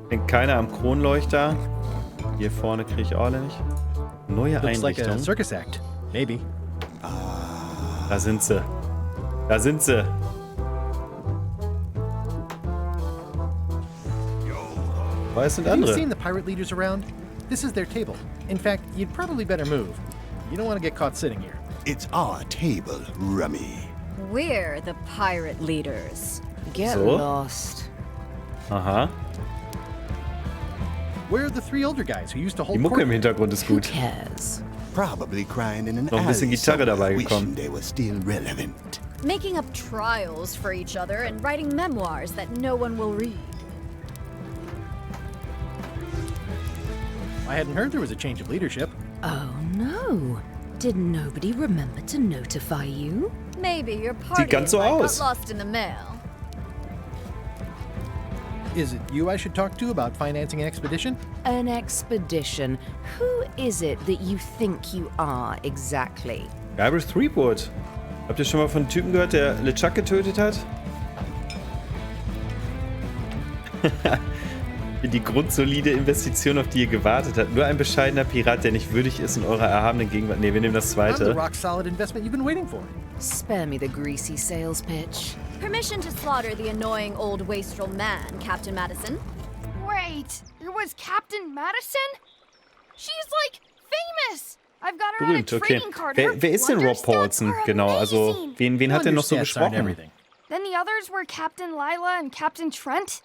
Denkt keiner am Kronleuchter. Hier vorne kriege ich auch alle nicht. Neue Looks like a Einrichtung. circus act. Maybe. Da sind sie. Da sind sie. es sind Have you andere. seen the pirate leaders around? This is their table. In fact, you'd probably better move. You don't want to get caught sitting here. It's our table, Rummy. We're the pirate leaders. Get So? lost. Aha. Where are the 3 older guys who used to Die hold Mucke court? im Hintergrund ist Who gut. cares? Probably crying in an Noch ein bisschen alley Gitarre dabei somewhere, gekommen. wishing they were still relevant. Making up trials for each other and writing memoirs that no one will read. I hadn't heard there was a change of leadership. Oh no. Did nobody remember to notify you? Maybe your party ganz so invite aus. got lost in the mail. Is it you I should talk to about financing an expedition? An expedition. Who is it that you think you are exactly? Guybrush Threepwood. Habt ihr schon mal von einem Typen gehört, der LeChuck getötet hat? Die grundsolide Investition, auf die ihr gewartet habt. Nur ein bescheidener Pirat, der nicht würdig ist in eurer erhabenen Gegenwart. Ne, wir nehmen das I'm the zweite. rock-solid investment you've been waiting for. Spare me the greasy sales pitch. Permission to slaughter the annoying old wastrel man, Captain Madison. Wait, it was Captain Madison? She's like famous. I've got her on a Berühmt, okay. trading card. Her Wer ist denn plunder Rob Paulson? stats are Genau, also amazing. wen hat er noch so Wonder stats aren't gesprochen? everything. Then the others were Captain Lila and Captain Trent.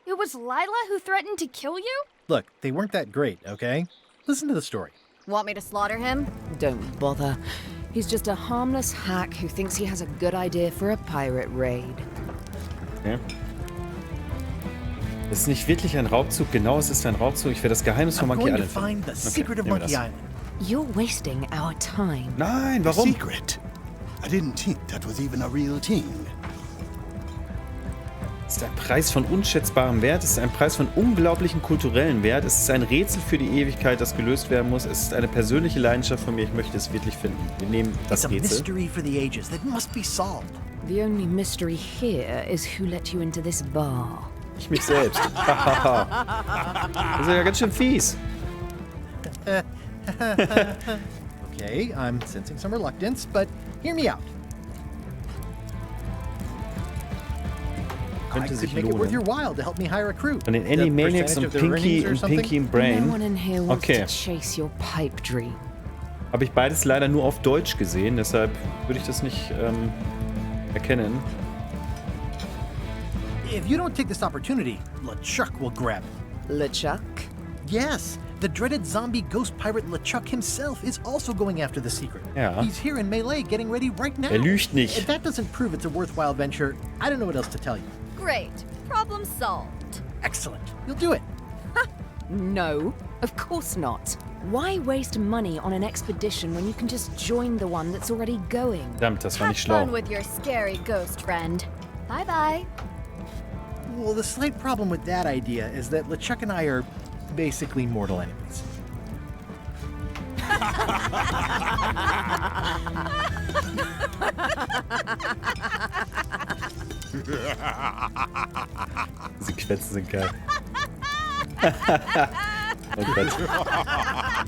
It was Lila who threatened to kill you? Look, they weren't that great, okay? Listen to the story. Want me to slaughter him? Don't bother. He's just a harmless hack who thinks he has a good idea for a pirate raid. Okay. Das ist nicht wirklich ein Raubzug. Genau, es ist ein Raubzug. Ich werde das Geheimnis von I'm Monkey going to Island find the finden. secret of nehmen wir Monkey das. Island. You're wasting our time. Nein, warum? Secret. I didn't think that was even a real thing. Es ist ein Preis von unschätzbarem Wert. Es ist ein Preis von unglaublichem kulturellen Wert. Es ist ein Rätsel für die Ewigkeit, das gelöst werden muss. Es ist eine persönliche Leidenschaft von mir. Ich möchte es wirklich finden. Wir nehmen It's das a Rätsel. mystery for the ages that must be solved. The only mystery here is who let you into this bar. Ich mich selbst. Das ist ja ganz schön fies. Okay, I'm sensing some reluctance, but hear me out. I Könnte could sich make it worth your lohnen. while to help me hire a crew. Von den The Animaniacs percentage und of their Pinky earnings or und something? Pinky und No Brain. one in here wants Okay. to chase your pipe dream. Habe ich beides leider nur auf Deutsch gesehen. Deshalb würde ich das nicht erkennen. If you don't take this opportunity, LeChuck will grab it. LeChuck? Yes, the dreaded zombie ghost pirate LeChuck himself is also going after the secret. Ja. He's here in Melee getting ready right now. Lügt nicht. If that doesn't prove it's a worthwhile venture, I don't know what else to tell you. Great. Problem solved. Excellent. You'll do it. No, of course not. Why waste money on an expedition when you can just join the one that's already going? Verdammt, das war Have nicht schlau. fun with your scary ghost friend. Bye-bye. Well, the slight problem with that idea is that LeChuck and I are basically mortal enemies. Diese Quetzen sind geil. Oh Gott.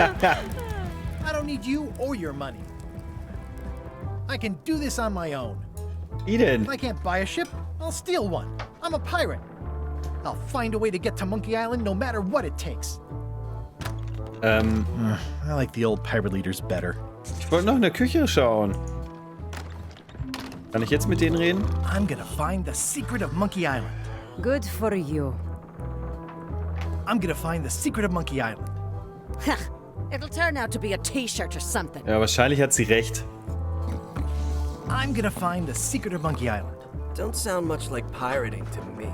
I don't need you or your money. I can do this on my own. Wie denn? If I can't buy a ship, I'll steal one. I'm a pirate. I'll find a way to get to Monkey Island no matter what it takes. I like the old pirate leaders better. Ich wollte noch in der Küche schauen. Kann ich jetzt mit denen reden? I'm gonna find the secret of Monkey Island. Good for you. I'm gonna find the secret of Monkey Island. It'll turn out to be a t-shirt or something. Ja, wahrscheinlich hat sie recht. I'm gonna find the secret of Monkey Island. Don't sound much like pirating to me.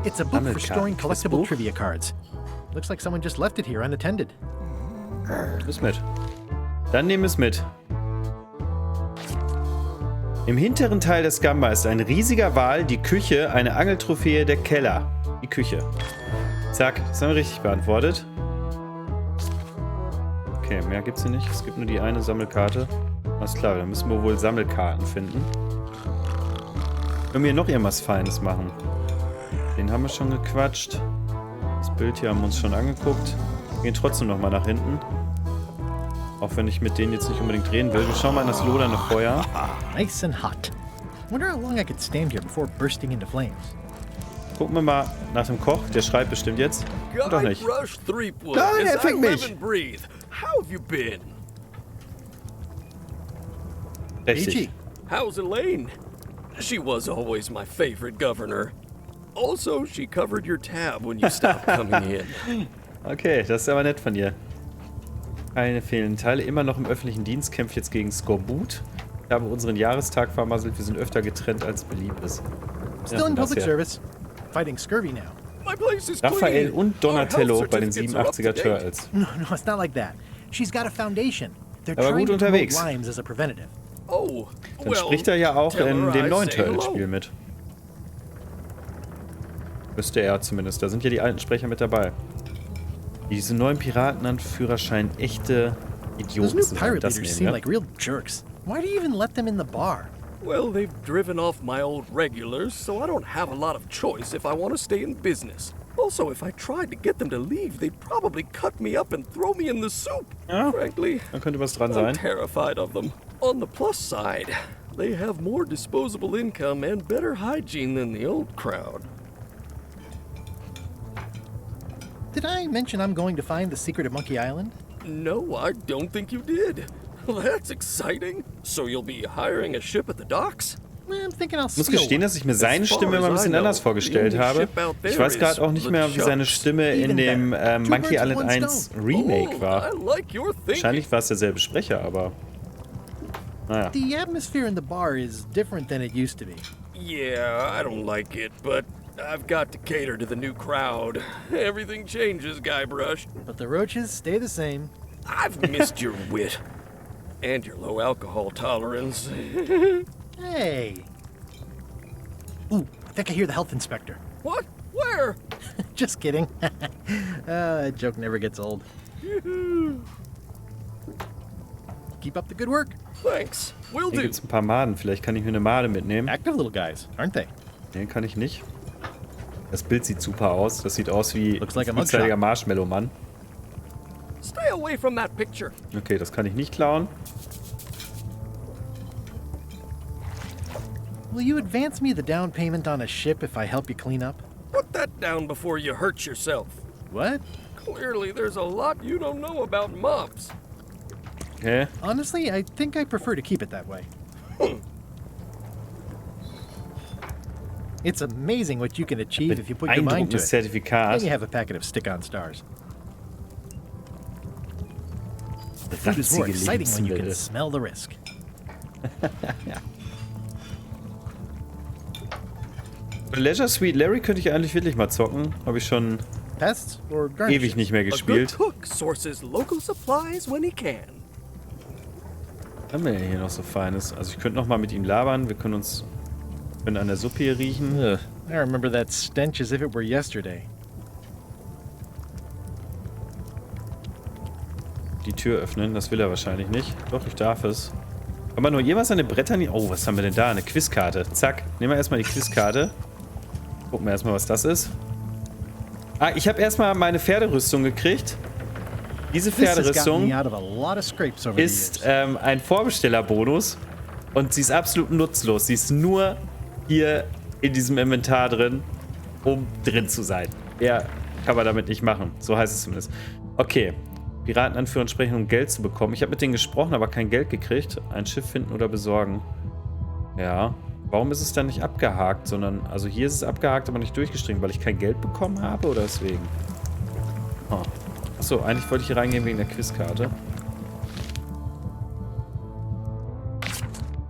It's a book for Sammelkarten. storing Das collectible Buch? trivia cards. Looks like someone just left it here unattended. Ist mit. Dann nehmen wir es mit. Im hinteren Teil des Gamba ist ein riesiger Wal, die Küche, eine Angeltrophäe, der Keller. Die Küche. Zack, das haben wir richtig beantwortet. Okay, mehr gibt's hier nicht. Es gibt nur die eine Sammelkarte. Alles klar, dann müssen wir wohl Sammelkarten finden. Können wir noch irgendwas Feines machen? Den haben wir schon gequatscht. Das Bild hier haben wir uns schon angeguckt. Wir gehen trotzdem nochmal nach hinten. Auch wenn ich mit denen jetzt nicht unbedingt reden will. Wir schauen mal in das lodernde Feuer. Nice and hot. Wonder how long I could stand here before bursting into flames. Gucken wir mal nach dem Koch. Der schreit bestimmt jetzt. Doch nicht. Nein, er fängt mich. How have you been? Richtig. How's Elaine? She was always my favorite governor. Also, she covered your tab when you stopped coming in. Okay, das ist aber nett von dir. Keine fehlenden Teile. Immer noch im öffentlichen Dienst. Kämpft jetzt gegen Skorbut. Ich habe unseren Jahrestag vermasselt. Wir sind öfter getrennt, als beliebt ist. Still in public service. Fighting scurvy now. My place is Raphael clean. und Donatello Our bei den health certificates 87er are up to date. Turtles. No, it's not like that. She's got a foundation. They're Aber trying gut to promote unterwegs. limes as a preventative. Oh, Dann spricht er ja auch tell in her dem I neuen say hello. Turtles-Spiel mit. Müsste er zumindest. Da sind ja die alten Sprecher mit dabei. Diese neuen Piratenanführer scheinen echte Those Idioten new zu sein. pirate Das leaders nehmen seem wir. like real jerks. Why do you even let them in the bar? Well, they've driven off my old regulars, so I don't have a lot of choice if I want to stay in business. Also, if I tried to get them to leave, they'd probably cut me up and throw me in the soup. Ja, Frankly, da könnte was dran I'm sein. terrified of them. On the plus side, they have more disposable income and better hygiene than the old crowd. Did I mention I'm going to find the secret of Monkey Island? No, I don't think you did. That's exciting. So you'll be hiring a ship at the docks? I'm thinking I'll Ich muss steal gestehen, one. dass ich mir seine Stimme immer ein bisschen anders vorgestellt habe. Ich weiß gerade auch nicht mehr, wie seine Stimme in dem Monkey Island 1 Remake war. Wahrscheinlich war es derselbe Sprecher, aber naja. The atmosphere in the bar is different than it used to be. Yeah, I don't like it, but I've got to cater to the new crowd. Everything changes, Guybrush. But the roaches stay the same. I've missed your wit. And your low alcohol tolerance. Hey. Ooh, I think I hear the health inspector. What? Where? Just kidding. That joke never gets old. Keep up the good work. Thanks. Will Hier do. gibt es ein paar Maden. Vielleicht kann ich mir eine Made mitnehmen. Active little guys, aren't they? Nee, kann ich nicht. Das Bild sieht super aus. Das sieht aus wie Looks like a ein mugshot. frühzeitiger Marshmallow-Mann. Stay away from that picture. Okay, das kann ich nicht klauen. Will you advance me the down payment on a ship if I help you clean up? Put that down before you hurt yourself. What? Clearly, there's a lot you don't know about mops. Okay. Honestly, I think I prefer to keep it that way. It's amazing what you can achieve if you put your mind to Beeindruckendes it. Then Zertifikat. you have a packet of stick-on stars. The food is more Ranzige exciting when you can Lebensmittel. smell the risk. Leisure Suite Larry könnte ich eigentlich wirklich mal zocken. Habe ich schon Pests or garnishes? ewig nicht mehr A good gespielt. cook sources local supplies when he can. Was haben wir denn hier noch so Feines? Also ich könnte noch mal mit ihm labern. Wir können an der Suppe hier riechen. Ugh, I remember that stench as if it were yesterday. Die Tür öffnen, das will er wahrscheinlich nicht. Doch, ich darf es. Aber nur jemals eine Bretter nie. Oh, was haben wir denn da? Eine Quizkarte. Zack, nehmen wir erstmal die Quizkarte. Gucken wir erstmal, was das ist. Ah, ich habe erstmal meine Pferderüstung gekriegt. Diese This has gotten Pferderüstung me out of a lot of scrapes over the ist years. ein Vorbestellerbonus. Und sie ist absolut nutzlos. Sie ist nur hier in diesem Inventar drin, um drin zu sein. Mehr kann man damit nicht machen. So heißt es zumindest. Okay. Piratenanführer sprechen, um Geld zu bekommen. Ich habe mit denen gesprochen, aber kein Geld gekriegt. Ein Schiff finden oder besorgen. Ja. Warum ist es dann nicht abgehakt, sondern... Also hier ist es abgehakt, aber nicht durchgestrichen, weil ich kein Geld bekommen habe oder deswegen? Oh. Achso, eigentlich wollte ich hier reingehen wegen der Quizkarte.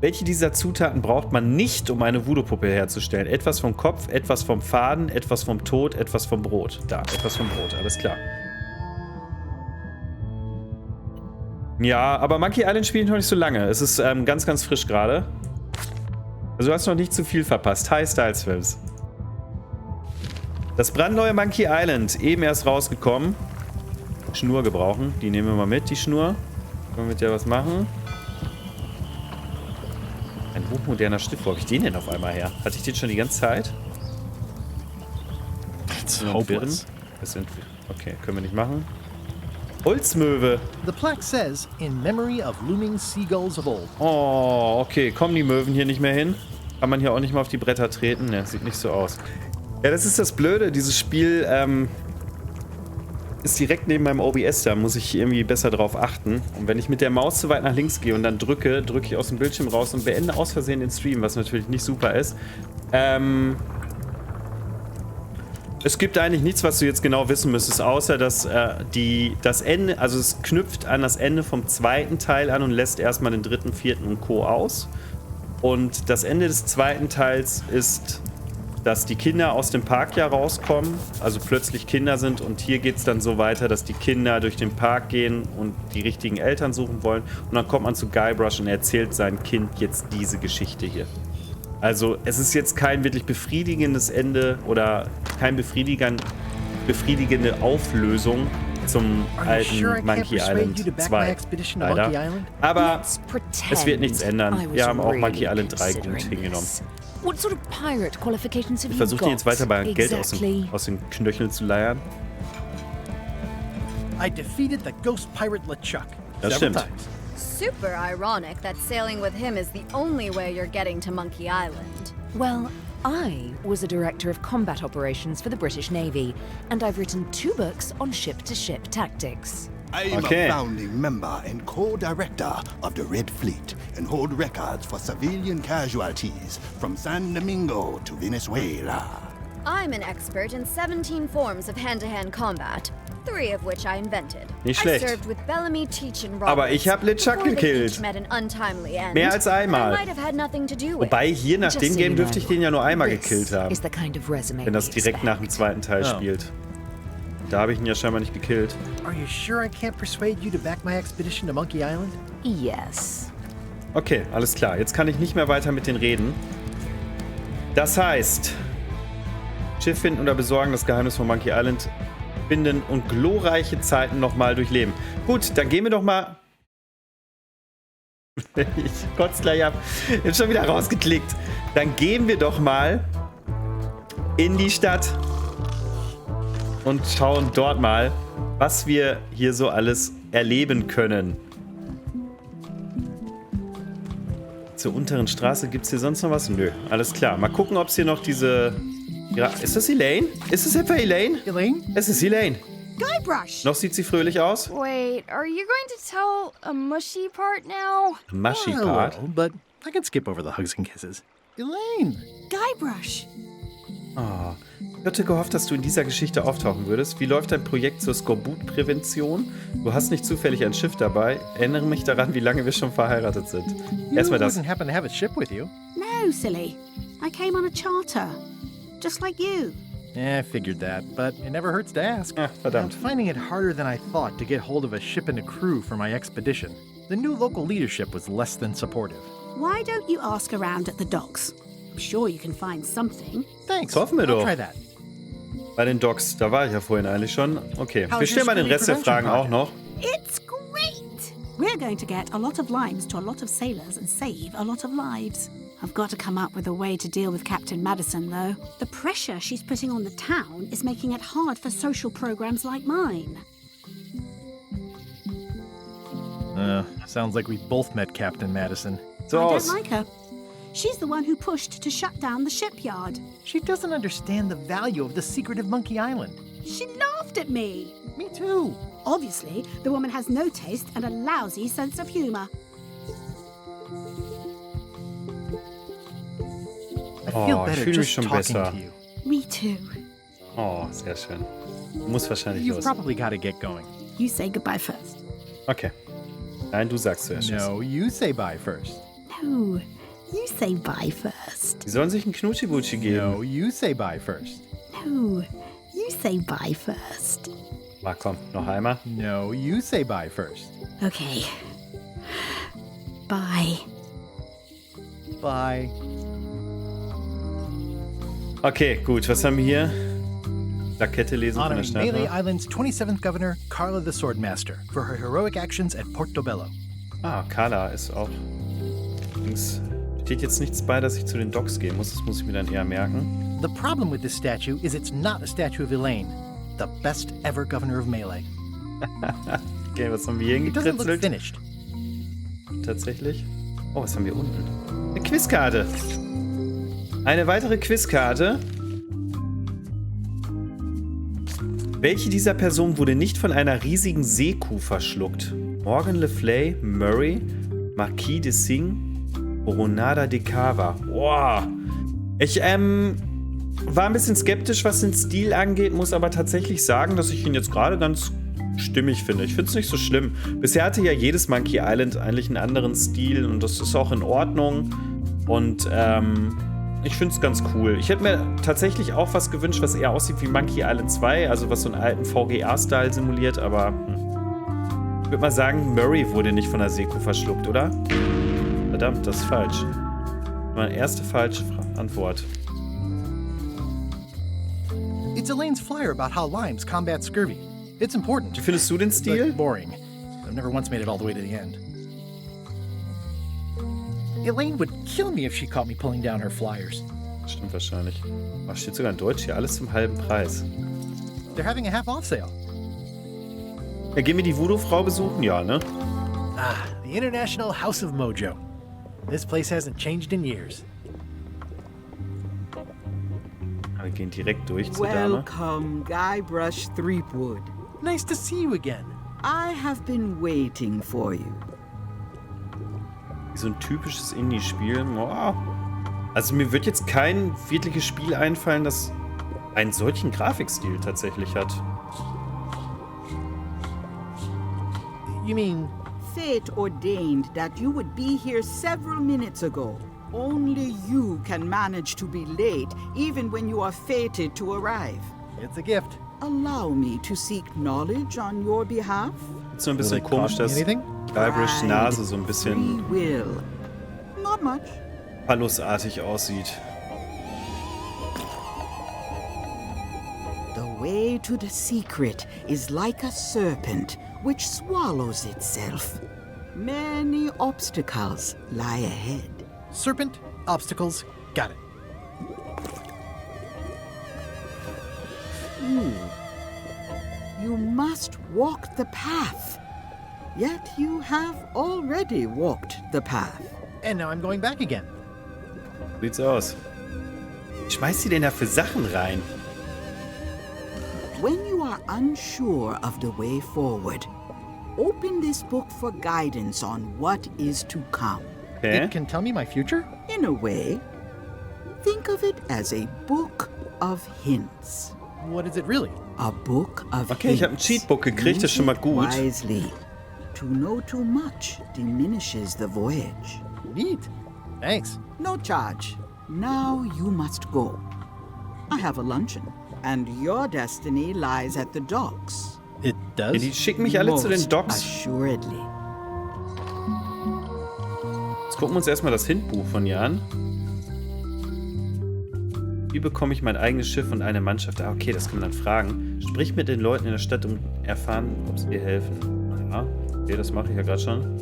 Welche dieser Zutaten braucht man nicht, um eine Voodoo-Puppe herzustellen? Etwas vom Kopf, etwas vom Faden, etwas vom Tod, etwas vom Brot. Da, etwas vom Brot, alles klar. Ja, aber Monkey Island spiele ich noch nicht so lange. Es ist ganz, ganz frisch gerade. Also du hast noch nicht zu viel verpasst. Hi, Stylesfilms. Das brandneue Monkey Island, eben erst rausgekommen. Schnur gebrauchen. Die nehmen wir mal mit, die Schnur. Können wir mit der was machen? Ein hochmoderner Stift. Wo habe ich den denn auf einmal her? Hatte ich den schon die ganze Zeit? It's hopeless. Okay, können wir nicht machen. Holzmöwe. The plaque says, in memory of looming seagulls of old. Oh, okay. Kommen die Möwen hier nicht mehr hin? Kann man hier auch nicht mal auf die Bretter treten? Ne, sieht nicht so aus. Ja, das ist das Blöde. Dieses Spiel ist direkt neben meinem OBS. Da muss ich irgendwie besser drauf achten. Und wenn ich mit der Maus zu weit nach links gehe und dann drücke ich aus dem Bildschirm raus und beende aus Versehen den Stream, was natürlich nicht super ist. Es gibt eigentlich nichts, was du jetzt genau wissen müsstest, außer dass das Ende, also es knüpft an das Ende vom zweiten Teil an und lässt erstmal den dritten, vierten und Co. aus. Und das Ende des zweiten Teils ist, dass die Kinder aus dem Park ja rauskommen, also plötzlich Kinder sind, und hier geht es dann so weiter, dass die Kinder durch den Park gehen und die richtigen Eltern suchen wollen, und dann kommt man zu Guybrush und er erzählt seinem Kind jetzt diese Geschichte hier. Also es ist jetzt kein wirklich befriedigendes Ende oder kein befriedigende Auflösung zum alten Monkey Island 2, leider. Aber es wird nichts ändern. Wir haben auch Monkey Island 3 gut hingenommen. Ich versuche dir jetzt weiter bei Geld aus den Knöcheln zu leiern. I defeated the ghost pirate LeChuck. Das stimmt. Super ironic that sailing with him is the only way you're getting to Monkey Island. Well, I was a director of combat operations for the British Navy, and I've written 2 books on ship-to-ship tactics. I'm a founding member and co-director of the Red Fleet and hold records for civilian casualties from San Domingo to Venezuela. I'm an expert in 17 forms of hand-to-hand combat, 3 of which I invented. Nicht schlecht. I served with Bellamy, Teach and Roberts. Aber ich habe LeChuck gekillt. Mehr als einmal. Wobei hier nach dem Game dürfte ich den ja nur einmal gekillt haben. Wenn das direkt nach dem zweiten Teil spielt. Da habe ich ihn ja scheinbar nicht gekillt. Are you sure I can't persuade you to back my expedition to Monkey Island? Yes. Okay, alles klar. Jetzt kann ich nicht mehr weiter mit denen reden. Das heißt, Schiff finden oder besorgen, das Geheimnis von Monkey Island finden und glorreiche Zeiten nochmal durchleben. Gut, dann gehen wir doch mal... Ich kotze gleich ab. Jetzt schon wieder rausgeklickt. Dann gehen wir doch mal in die Stadt und schauen dort mal, was wir hier so alles erleben können. Zur unteren Straße gibt es hier sonst noch was? Nö, alles klar. Mal gucken, ob es hier noch diese... Ja, ist das Elaine? Ist es etwa Elaine? Elaine? Es ist Elaine. Guybrush! Noch sieht sie fröhlich aus. Wait, are you going to tell a mushy part now? A mushy part? Hello, but I can skip over the hugs and kisses. Elaine! Guybrush! Oh, ich hatte gehofft, dass du in dieser Geschichte auftauchen würdest. Wie läuft dein Projekt zur Skorbutprävention? Du hast nicht zufällig ein Schiff dabei. Erinnere mich daran, wie lange wir schon verheiratet sind. Erstmal das. You wouldn't happen to have a ship with you. No, silly. I came on a charter. Just like you. Yeah, I figured that, but it never hurts to ask. Ah, I'm verdammt. finding it harder than I thought to get hold of a ship and a crew for my expedition. The new local leadership was less than supportive. Why don't you ask around at the docks? I'm sure you can find something. Thanks. Hoffen wir I'll doch. try that. Bei den Docks, da war ich ja vorhin eigentlich schon. Okay, wir stellen mal den Rest der Fragen auch noch. It's great! We're going to get a lot of limes to a lot of sailors and save a lot of lives. I've got to come up with a way to deal with Captain Madison, though. The pressure she's putting on the town is making it hard for social programs like mine. Sounds like we both met Captain Madison. So I aus. don't like her. She's the one who pushed to shut down the shipyard. She doesn't understand the value of the secret of Monkey Island. She laughed at me. Me too. Obviously, the woman has no taste and a lousy sense of humor. I feel Oh, ich better fühle mich just schon talking besser. to you. Me too. Oh, sehr schön. Muss wahrscheinlich You've los. probably got to get going. You say goodbye first. Okay. Nein, du sagst zuerst. No, you say bye first. No, you say bye first. Die sollen sich einen Knutschi-Butschi geben. No, you say bye first. No, you say bye first. Na komm, noch einmal. No, you say bye first. Okay. Bye. Bye. Okay, gut. Was haben wir hier? Plakette lesen von der Honoring Stadt. Melee Ne? Island's 27th Governor, Carla the Swordmaster, for her heroic actions at Portobello. Ah, Carla ist auch. Übrigens steht jetzt nichts bei, dass ich zu den Docks gehen muss. Das muss ich mir dann eher merken. The problem with this statue is it's not a statue of Elaine, the best ever governor of Melee. Okay, was haben wir hier It doesn't look hingekritzelt? finished. Tatsächlich. Oh, was haben wir unten? Eine Quizkarte. Eine weitere Quizkarte. Welche dieser Personen wurde nicht von einer riesigen Seekuh verschluckt? Morgan Le Fay, Murray, Marquis de Sing, Coronada de Cava. Boah. Ich war ein bisschen skeptisch, was den Stil angeht, muss aber tatsächlich sagen, dass ich ihn jetzt gerade ganz stimmig finde. Ich finde es nicht so schlimm. Bisher hatte ja jedes Monkey Island eigentlich einen anderen Stil und das ist auch in Ordnung. Und ich finde es ganz cool. Ich hätte mir tatsächlich auch was gewünscht, was eher aussieht wie Monkey Island 2, also was so einen alten VGA-Style simuliert, aber ich würde mal sagen, Murray wurde nicht von der Seekuh verschluckt, oder? Verdammt, das ist falsch. Meine erste falsche Antwort. It's Elaine's flyer about how limes combat scurvy. It's important. Wie findest du den Stil? But boring. I've never once made it all the way to the end. Elaine would kill me if she caught me pulling down her flyers. Stimmt wahrscheinlich. Oh, steht sogar in Deutsch hier, alles zum halben Preis. They're having a half-off sale. Ja, gehen wir die Voodoo-Frau besuchen? Ja, ne? Ah, the International House of Mojo. This place hasn't changed in years. Wir gehen direkt durch zur Dame. Welcome, Guybrush Threepwood. Nice to see you again. I have been waiting for you. Wie so ein typisches Indie-Spiel. Wow. Also mir wird jetzt kein wirkliches Spiel einfallen, das einen solchen Grafikstil tatsächlich hat. You mean... Fate ordained that you would be here several minutes ago. Only you can manage to be late, even when you are fated to arrive. It's a gift. Allow me to seek knowledge on your behalf. Ist so ein bisschen komisch, dass Guybrushs Nase so ein bisschen Not much. Phallusartig aussieht. The way to the secret is like a serpent which swallows itself. Many obstacles lie ahead. Serpent, obstacles, got it. You must walk the path. Yet you have already walked the path. And now I'm going back again. Sieht's aus. Schmeißt sie denn da für Sachen rein? When you are unsure of the way forward, open this book for guidance on what is to come. Okay. It can tell me my future? In a way, think of it as a book of hints. What is it really? A book of Okay, ich habe ein Cheatbook gekriegt, das ist schon mal gut. Wisely. To know too much diminishes the voyage. Neat. Thanks. No charge. Now you must go. I have a luncheon, and your destiny lies at the docks. It does? Ja, die schicken mich alle zu den Docks. Assuredly. Jetzt gucken wir uns erstmal das Hintbuch von ihr an. Wie bekomme ich mein eigenes Schiff und eine Mannschaft? Ah, okay, das kann man dann fragen. Sprich mit den Leuten in der Stadt und erfahren, ob sie dir helfen. Ja, okay, das mache ich ja gerade schon.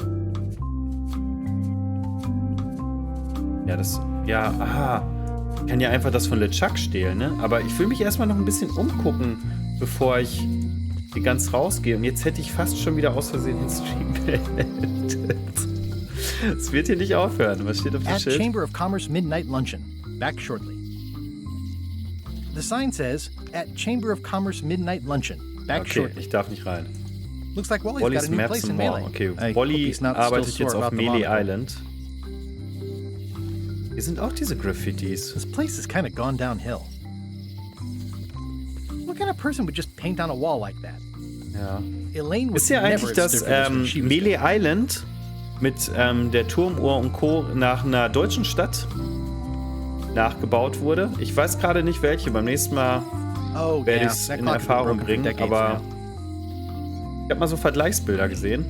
Ja, ich kann ja einfach das von LeChuck stehlen, ne? Aber ich will mich erstmal noch ein bisschen umgucken, bevor ich hier ganz rausgehe. Und jetzt hätte ich fast schon wieder aus Versehen den Stream beendet. Es wird hier nicht aufhören. Was steht auf dem At Schild? Chamber of Commerce Midnight Luncheon. Back shortly. The sign says, at Chamber of Commerce Midnight Luncheon. Back Okay, shortly. ich darf nicht rein. Looks like Wally's Wally's got a new Maps place in and More. Melee. Okay, I hope Wally he's not arbeitet still jetzt sore auf about the Melee monocle. Island. Hier sind auch diese Graffitis. This place has kind of gone downhill. What kind of person would just paint on a wall like that? Ja. Elaine would Ist ja never eigentlich, have dass stood for this when she was Melee Island mit der Turmuhr und Co. nach einer deutschen Stadt nachgebaut wurde? Ich weiß gerade nicht welche. Beim nächsten Mal werde ich es in Erfahrung bringen. Aber ich habe mal so Vergleichsbilder gesehen.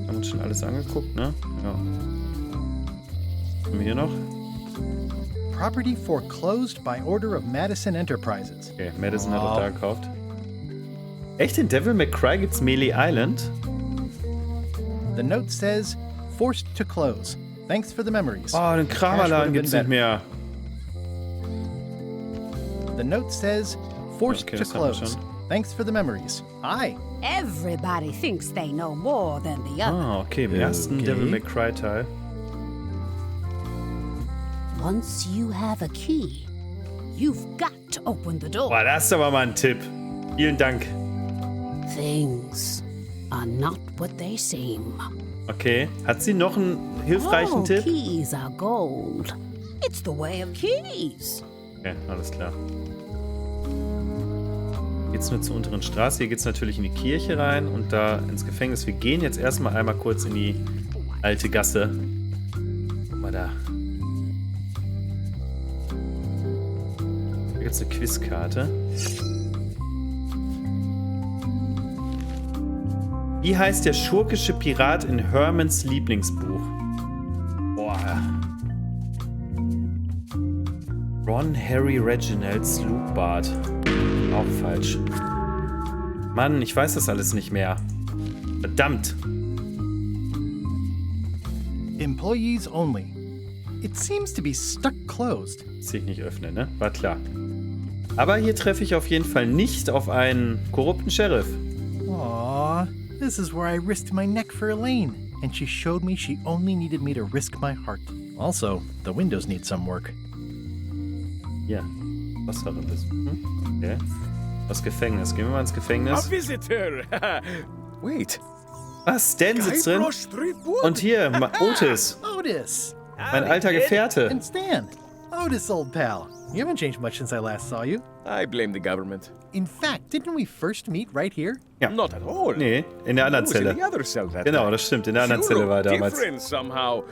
Haben uns schon alles angeguckt, ne? Ja. Was haben wir hier noch? Property foreclosed by order of Madison Enterprises. Okay, Madison hat auch da gekauft. Echt, in Devil May Cry gibt's Melee Island? The note says, forced to close. Thanks for the memories. Oh, den Kramerladen gibt's nicht mehr. The note says, forced Okay, to das haben wir close. schon. Thanks for the memories. Hi. Everybody thinks they know more than the other. Ah, okay, im ersten Devil May Cry Teil. Once you have a key, you've got to open the door. Boah, das ist aber mal ein Tipp. Vielen Dank. Things are not what they seem. Okay, hat sie noch einen hilfreichen Tipp? Keys are gold. It's the way of keys. Okay, alles klar. Geht's nur zur unteren Straße. Hier geht's natürlich in die Kirche rein und da ins Gefängnis. Wir gehen jetzt erstmal einmal kurz in die alte Gasse. Guck mal da. Hier gibt's eine Quizkarte. Wie heißt der schurkische Pirat in Hermans Lieblingsbuch? Boah. Ron, Harry, Reginald, Slugbarth. Auch falsch. Mann, ich weiß das alles nicht mehr. Verdammt. Employees only. It seems to be stuck closed. Das sich nicht öffnen, ne? War klar. Aber hier treffe ich auf jeden Fall nicht auf einen korrupten Sheriff. Aww, this is where I risked my neck for Elaine, and she showed me she only needed me to risk my heart. Also, the windows need some work. Ja, was war das? Okay. Das Gefängnis. Gehen wir mal ins Gefängnis. A visitor! Wait. Was? Stan sitzt drin? Und hier, Otis. Otis! Mein alter Gefährte. And Stan. Otis, old pal. You haven't changed much since I last saw you. I blame the government. In fact, didn't we first meet right here? Ja. Not at all. Nee, in der anderen Zelle. In the other cell that Genau, time. das stimmt. In der anderen Zelle war er damals. Different somehow.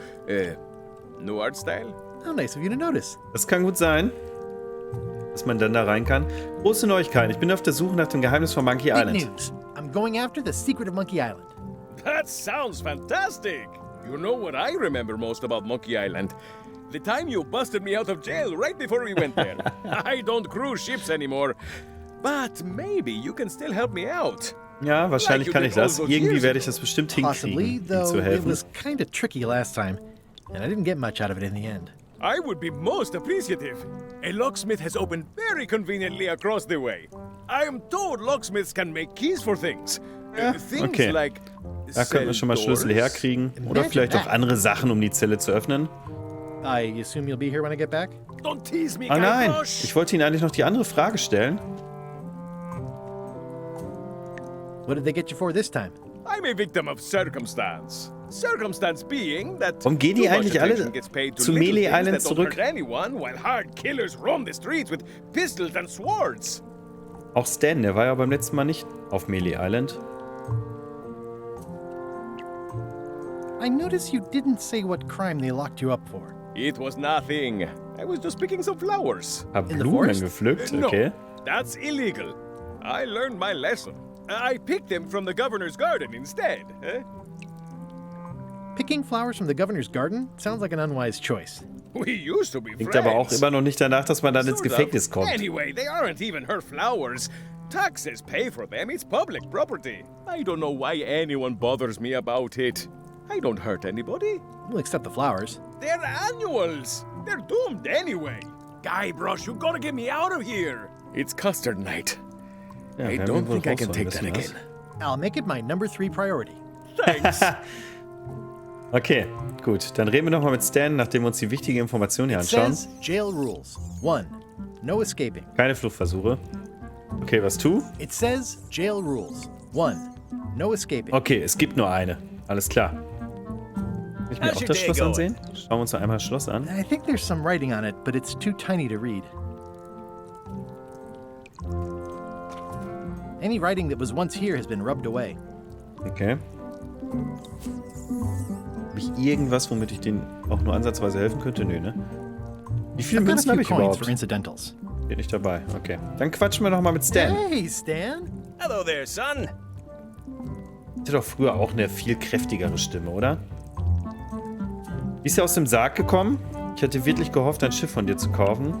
New art style? How nice of you to notice. Das kann gut sein, dass man dann da rein kann. Große Neuigkeiten. Ich bin auf der Suche nach dem Geheimnis von Monkey Big Island. news. I'm going after the secret of Monkey Island. That sounds fantastic! You know what I remember most about Monkey Island? The time you busted me out of jail right before we went there. I don't cruise ships anymore. But maybe you can still help me out. Ja, wahrscheinlich kann ich das. Irgendwie werde ich das bestimmt Possibly, hinkriegen, ihm though zu it helfen. was kind of tricky last time, and I didn't get much out of it in the end. I would be most appreciative. A locksmith has opened very conveniently across the way. I am told locksmiths can make keys for things. Things okay. like Da könnten wir schon mal Schlüssel herkriegen. Oder vielleicht auch andere Sachen, um die Zelle zu öffnen. I assume you'll be here when I get back? Don't tease me, Oh nein, Guybrush. ich wollte Ihnen eigentlich noch die andere Frage stellen. What did they get you for this time? I'm a victim of circumstance. Circumstance being that Warum gehen die too much eigentlich alle attention gets paid to zu little Melee things Island that don't zurück? hurt anyone, while hard killers roam the streets with pistols and swords. Auch Stan, der war ja beim letzten Mal nicht auf Melee Island. I notice you didn't say what crime they locked you up for. It was nothing. I was just picking some flowers. Hab In the Blumen forest? gepflückt, okay. No, that's illegal. I learned my lesson. I picked them from the governor's garden instead. Picking flowers from the governor's garden sounds like an unwise choice. We used to be Klingt friends. aber auch immer noch nicht danach, dass man dann ins Sort of. Gefängnis kommt. Anyway, they aren't even her flowers. Taxes pay for them. It's public property. I don't know why anyone bothers me about it. I don't hurt anybody. We'll accept the flowers. They're annuals. They're doomed anyway. Guybrush, you gotta get me out of here. It's custard night. Ja, I werden don't wir wohl think I can rausholen take that müssen, again. I'll make it my number 3 priority. Thanks. Okay, gut. Dann reden wir nochmal mit Stan, nachdem wir uns die wichtigen Informationen hier It anschauen. says jail rules. 1. No escaping. Keine Fluchtversuche. Okay, was tu? It says jail rules. 1. No escaping. Okay, es gibt nur eine. Alles klar. Kann ich mir auch das Schloss ansehen? Schauen wir uns noch einmal das Schloss an. I think there's some writing on it, but it's too tiny to read. Any writing that was once here has been rubbed away. Okay. Habe ich irgendwas, womit ich denen auch nur ansatzweise helfen könnte? Nö, ne? Wie viele I've got a Münzen few habe ich coins überhaupt? for incidentals. Steht nicht dabei. Okay. Dann quatschen wir noch mal mit Stan. Hey, Stan. Hello there, son. Hatte doch früher auch eine viel kräftigere Stimme, oder? Wie ist er aus dem Sarg gekommen? Ich hatte wirklich gehofft, ein Schiff von dir zu kaufen.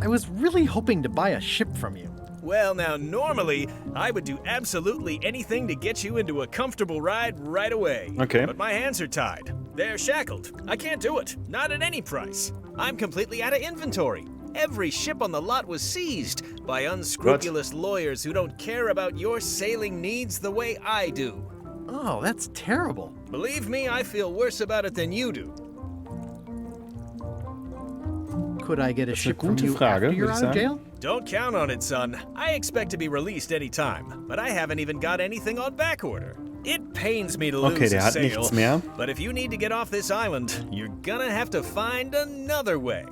I was really hoping to buy a ship from you. Well, now, normally, I would do absolutely anything to get you into a comfortable ride right away. Okay. But my hands are tied. They're shackled. I can't do it. Not at any price. I'm completely out of inventory. Every ship on the lot was seized by unscrupulous lawyers who don't care about your sailing needs the way I do. Oh, that's terrible. Believe me, I feel worse about it than you do. Could I get a ship from gute you Frage, after you're würde ich out of sagen. jail? Don't count on it, son. I expect to be released any time, but I haven't even got anything on back order. It pains me to lose Okay, der a hat sail, nichts mehr. but if you need to get off this island, you're gonna have to find another way.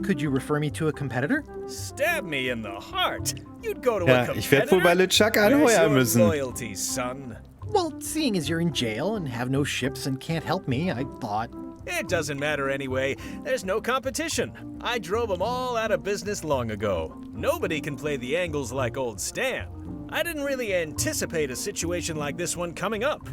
Could you refer me to a competitor? Stab me in the heart. You'd go to a Ja, competitor? ich werde wohl bei LeChuck Where's anheuern your müssen. loyalty, son? Well, seeing as you're in jail and have no ships and can't help me, I thought... It doesn't matter anyway. There's no competition. I drove them all out of business long ago. Nobody can play the angles like old Stan. I didn't really anticipate a situation like this one coming up.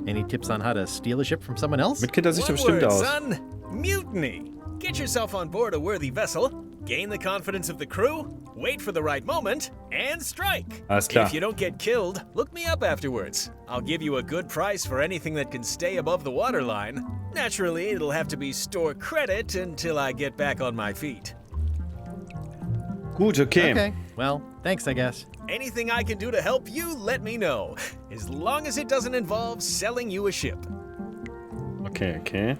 Any tips on how to steal a ship from someone else? Mit kennt er sich doch One bestimmt word, aus. son. Mutiny. Get yourself on board a worthy vessel, gain the confidence of the crew, wait for the right moment, and strike. Alles klar. If you don't get killed, look me up afterwards. I'll give you a good price for anything that can stay above the waterline. Naturally, it'll have to be store credit until I get back on my feet. Gut, okay. Okay, well, thanks, I guess. Anything I can do to help you, let me know. As long as it doesn't involve selling you a ship. Okay, okay.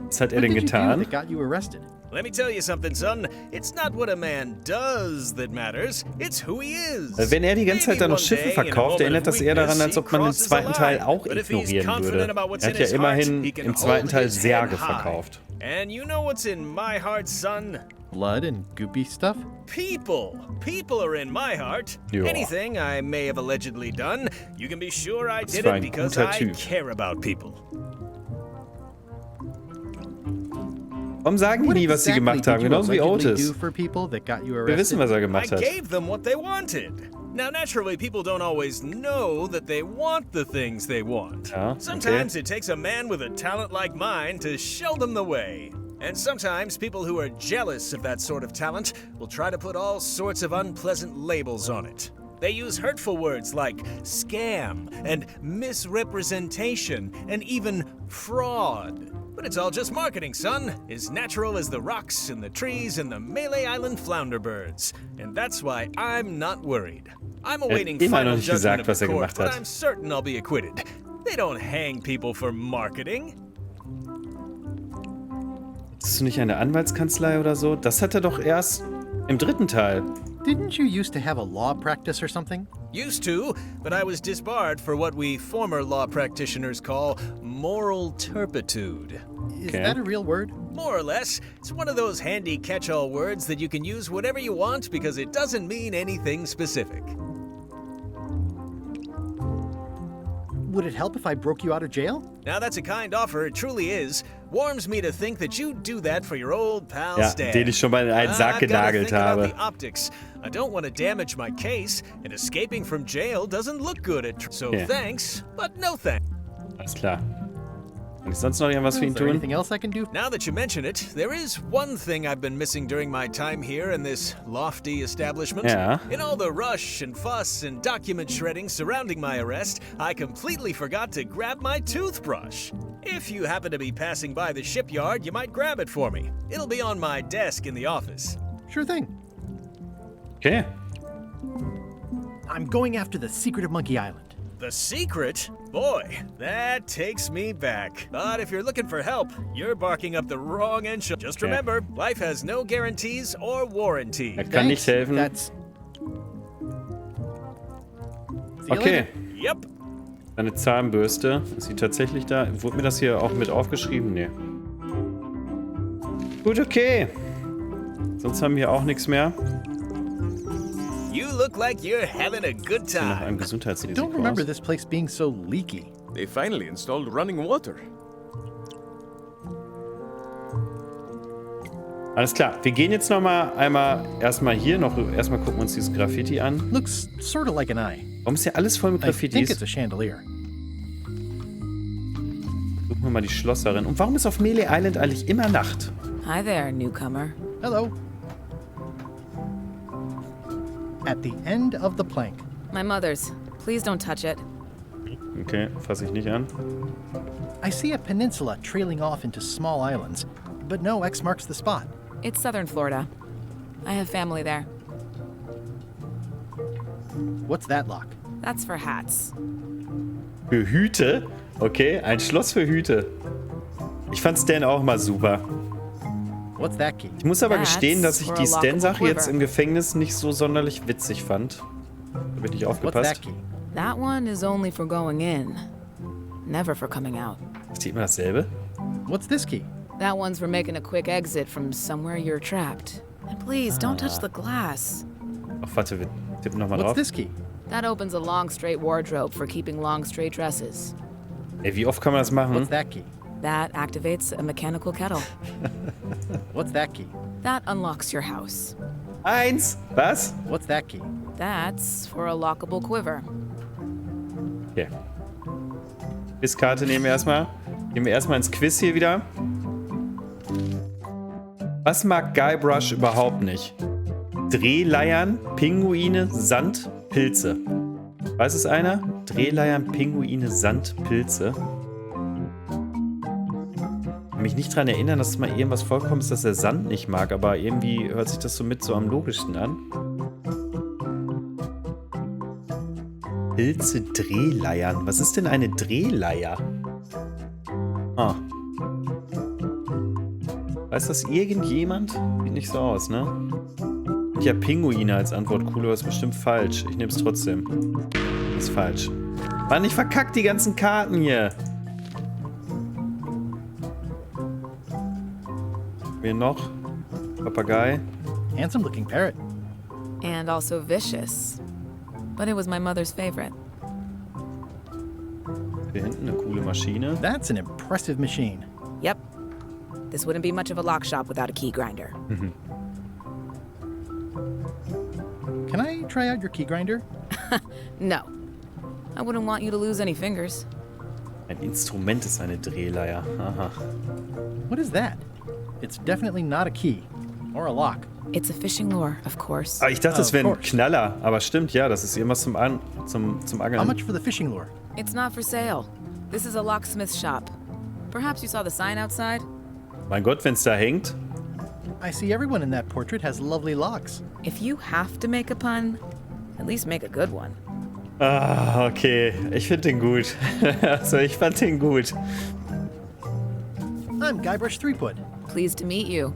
Was hat er What denn did you do getan? that got you arrested? Let me tell you something, son. It's not what a man does that matters. It's who he is. Wenn er die ganze Zeit dann noch Schiffe verkauft, erinnert das eher daran, als ob man den zweiten Teil auch ignorieren würde. Er hat ja immerhin im zweiten Teil Särge verkauft. And you know what's in my heart, son? Blood and goopy stuff? People. People are in my heart. Ja. Anything I may have allegedly done, you can be sure I did war it ein because guter I Typ. care about people. Warum sagen die What nie, was sie exactly gemacht haben? did you Genauso wie allegedly Otis. do for people that got you Wir arrested? wissen, was er I gemacht hat. gave them what they wanted. Now, naturally, people don't always know that they want the things they want. Ja, okay. Sometimes it takes a man with a talent like mine to show them the way. And sometimes people who are jealous of that sort of talent will try to put all sorts of unpleasant labels on it. They use hurtful words like scam and misrepresentation and even fraud. But it's all just marketing, son. As natural as the rocks and the trees and the Melee Island flounder birds. And that's why I'm not worried. I'm awaiting immer noch final nicht judgment gesagt, of was the er court, gemacht but hat. I'm certain I'll be acquitted. They don't hang people for marketing. Ist du nicht eine Anwaltskanzlei oder so? Das hat er doch erst im dritten Teil. Didn't you used to have a law practice or something? Used to, but I was disbarred for what we former law practitioners call moral turpitude. Is that a real word? More or less. It's one of those handy catch-all words that you can use whatever you want because it doesn't mean anything specific. Would it help if I broke you out of jail? Now that's a kind offer, it truly is. Warms me to think that you do that for your old pal Ja, Stan. den ich schon mal in einen Sack I've gotta genagelt think about habe. the optics. I don't want to damage my case, and escaping from jail doesn't look good at. So Okay. thanks, but no thanks. Alles klar. Kann ich sonst noch irgendwas für ihn Is there tun? anything else I can do? Now that you mention it, there is one thing I've been missing during my time here in this lofty establishment. Ja. In all the rush and fuss and document shredding surrounding my arrest, I completely forgot to grab my toothbrush. If you happen to be passing by the shipyard, you might grab it for me. It'll be on my desk in the office. Sure thing. Okay. I'm going after the secret of Monkey Island. The secret? Boy, that takes me back. But if you're looking for help, you're barking up the wrong end. Just remember, life has no guarantees or warranties. Er kann nicht helfen. That's... Okay. Yep. Eine Zahnbürste. Ist sie tatsächlich da? Wurde mir das hier auch mit aufgeschrieben? Nee. Gut, okay. Sonst haben wir auch nichts mehr. You look like you're having a good Sieht nach time. einem I Gesundheitsrisiko don't remember aus. this place being so leaky. They finally installed running water. Alles klar. Wir gehen jetzt nochmal erstmal hier noch erstmal gucken uns dieses Graffiti an. Looks sort of like an eye. Warum ist hier alles voll mit I think Graffitis? it's a chandelier. Gucken wir mal die Schlosserin. Und warum ist auf Melee Island eigentlich immer Nacht? Hi there, newcomer. Hello. At the end of the plank. My mother's. Please don't touch it. Okay, fasse ich nicht an. I see a peninsula trailing off into small islands, but no X marks the spot. It's southern Florida. I have family there. What's that lock? That's for hats. Für Hüte? Okay, ein Schloss für Hüte. Ich fand Stan auch mal super. What's that key? Ich muss aber gestehen, dass ich die Stan-Sache jetzt im Gefängnis nicht so sonderlich witzig fand. Da habe ich nicht aufgepasst. That one is only for going in, never for coming out. Ist die immer dasselbe? What's this key? That one's for making a quick exit from somewhere you're trapped. And please, don't touch the glass. Ach, warte, wir tippen nochmal drauf. What's this key? That opens a long, straight wardrobe for keeping long, straight dresses. Ey, wie oft kann man das machen? What's that key? That activates a mechanical kettle. What's that key? That unlocks your house. 1. Was? What's that key? That's for a lockable quiver. Okay. Quizkarte nehmen wir erstmal. Gehen wir erstmal ins Quiz hier wieder. Was mag Guybrush überhaupt nicht? Drehleiern, Pinguine, Sand, Pilze. Weiß es einer? Drehleiern, Pinguine, Sand, Pilze. Ich kann mich nicht daran erinnern, dass es mal irgendwas vorkommt, dass er Sand nicht mag, aber irgendwie hört sich das so mit so am logischsten an. Pilze, Drehleiern. Was ist denn eine Drehleier? Ah. Weiß das irgendjemand? Sieht nicht so aus, ne? Ich habe Pinguine als Antwort. Cool, aber ist bestimmt falsch. Ich nehme es trotzdem. Ist falsch. Mann, ich verkack die ganzen Karten hier. Wen noch? Papagei. Handsome looking parrot. And also vicious. But it was my mother's favorite. Hier hinten eine coole Maschine. That's an impressive machine. Yep. This wouldn't be much of a lock shop without a key grinder. Can I try out your key grinder? No. I wouldn't want you to lose any fingers. Ein Instrument ist eine Drehleier. Aha. What is that? It's definitely not a key. Or a lock. It's a fishing lure, of course. Ah, ich dachte, das wäre ein Knaller. Aber stimmt, ja, das ist irgendwas zum Angeln. How much for the fishing lure? It's not for sale. This is a locksmith shop. Perhaps you saw the sign outside? Mein Gott, wenn's da hängt. I see everyone in that portrait has lovely locks. If you have to make a pun, at least make a good one. Ah, okay. Ich finde den gut. Also, ich fand den gut. I'm Guybrush Threepwood. Pleased to meet you.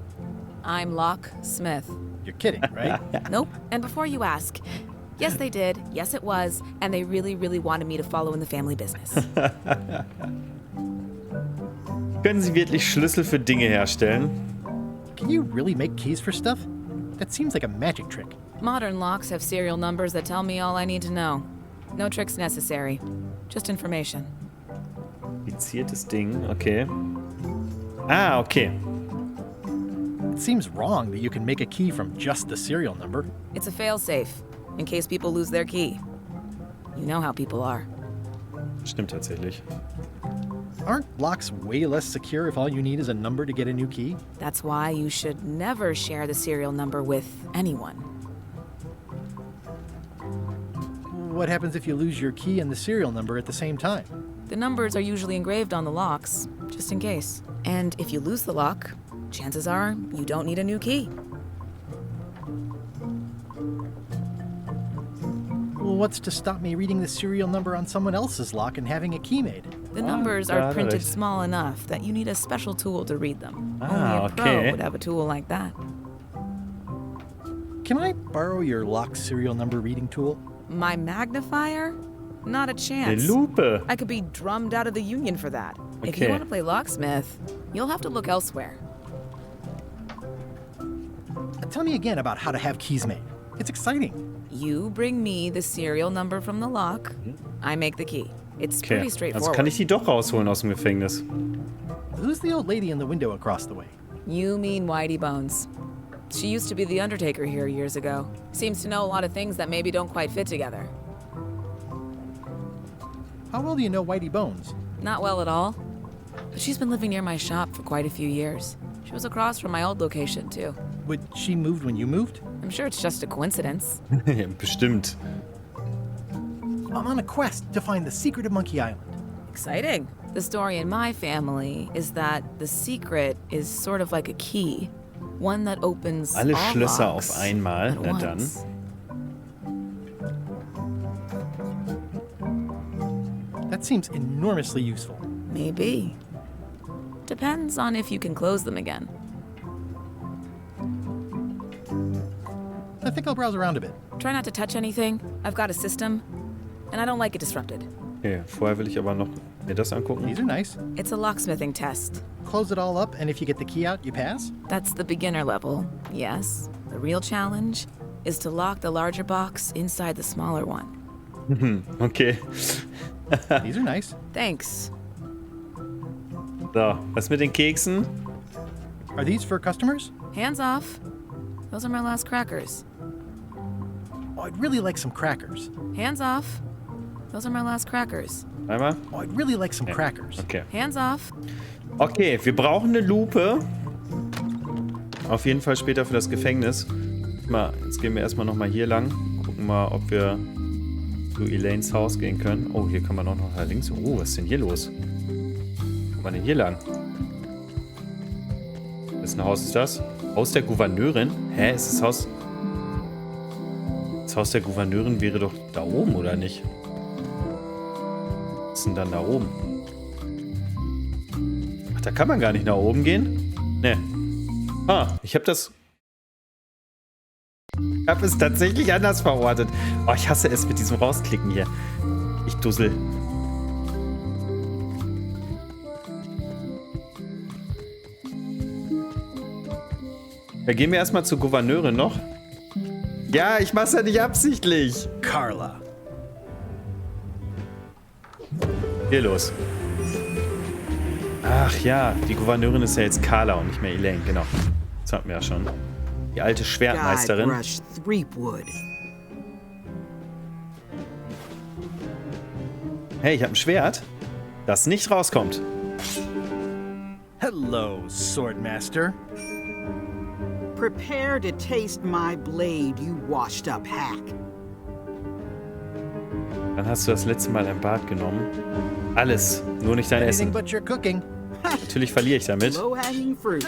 I'm Lock Smith. You're kidding, right? Nope. And before you ask, yes, they did. Yes, it was. And they really, really wanted me to follow in the family business. Können Sie wirklich Schlüssel für Dinge herstellen? Can you really make keys for stuff? That seems like a magic trick. Modern locks have serial numbers that tell me all I need to know. No tricks necessary. Just information. Kompliziertes Ding, okay. Ah, okay. It seems wrong that you can make a key from just the serial number. It's a failsafe, in case people lose their key. You know how people are. Stimmt tatsächlich. Aren't locks way less secure if all you need is a number to get a new key? That's why you should never share the serial number with anyone. What happens if you lose your key and the serial number at the same time? The numbers are usually engraved on the locks, just in case. And if you lose the lock, chances are you don't need a new key. Well, what's to stop me reading the serial number on someone else's lock and having a key made? The numbers are printed small enough that you need a special tool to read them. Only a pro would have a tool like that. Can I borrow your lock serial number reading tool? My magnifier? Not a chance. Lupe. I could be drummed out of the union for that. If Okay. you want to play locksmith, you'll have to look elsewhere. Tell me again about how to have keys made. It's exciting. You bring me the serial number from the lock, I make the key. It's Okay, pretty straightforward. also kann ich die doch rausholen aus dem Gefängnis. Who's the old lady in the window across the way? You mean Whitey Bones. She used to be the undertaker here years ago. Seems to know a lot of things that maybe don't quite fit together. How well do you know Whitey Bones? Not well at all. But she's been living near my shop for quite a few years. She was across from my old location, too. But she moved when you moved? I'm sure it's just a coincidence. Bestimmt. I'm on a quest to find the secret of Monkey Island. Exciting. The story in my family is that the secret is sort of like a key. One that opens Alle all Schlösser locks auf einmal. at Na dann. once. That seems enormously useful. Maybe. Depends on if you can close them again. I think I'll browse around a bit. Try not to touch anything. I've got a system, and I don't like it disrupted. Okay, vorher will ich aber noch mir das angucken. These are nice. It's a locksmithing test. Close it all up, and if you get the key out, you pass? That's the beginner level, yes. The real challenge is to lock the larger box inside the smaller one. Okay. These are nice. Thanks. So, was mit den Keksen? Are these for customers? Hands off. Those are my last crackers. Oh, I'd really like some crackers. Hands off. Those are my last crackers. Einmal? Oh, I'd really like some crackers. Okay. Hands off. Okay, wir brauchen eine Lupe. Auf jeden Fall später für das Gefängnis. Jetzt gehen wir erstmal nochmal hier lang. Gucken mal, ob wir zu Elaines Haus gehen können. Oh, hier kann man auch noch nach links. Oh, was ist denn hier los? Wo war denn hier lang? Wessen Haus ist das? Haus der Gouverneurin? Hä, ist das Haus... Das Haus der Gouverneurin wäre doch da oben, oder nicht? Was ist denn dann da oben? Ach, da kann man gar nicht nach oben gehen? Ne. Ich habe das... Ich habe es tatsächlich anders verortet. Oh, ich hasse es mit diesem Rausklicken hier. Ich dussel. Da gehen wir erstmal zur Gouverneurin noch. Ja, ich mach's ja nicht absichtlich. Carla. Hier los. Ach ja, die Gouverneurin ist ja jetzt Carla und nicht mehr Elaine, genau. Das hatten wir ja schon. Die alte Schwertmeisterin. Hey, ich habe ein Schwert, das nicht rauskommt. Hello, Swordmaster. Prepare to taste my blade, you washed-up hack. Dann hast du das letzte Mal ein Bad genommen. Alles, nur nicht dein Essen. But you're cooking. Natürlich verliere ich damit. Low-hanging fruit,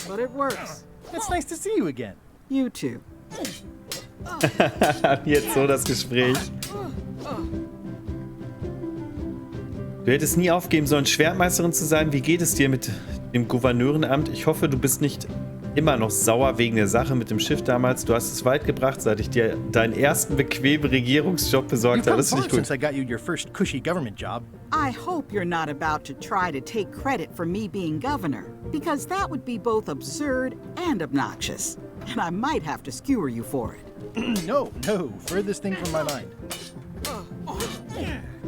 but it works. It's nice to see you again. You too. Jetzt so das Gespräch. Du hättest nie aufgeben sollen, Schwertmeisterin zu sein. Wie geht es dir mit dem Gouverneurenamt? Ich hoffe, du bist nicht immer noch sauer wegen der Sache mit dem Schiff damals. Du hast es weit gebracht, seit ich dir deinen ersten bequemen Regierungsjob besorgt habe. Das finde ich gut. Since I got you your first cushy government job. I hope you're not about to try to take credit for me being governor, because that would be both absurd and obnoxious, and I might have to skewer you for it. No, furthest thing from my mind.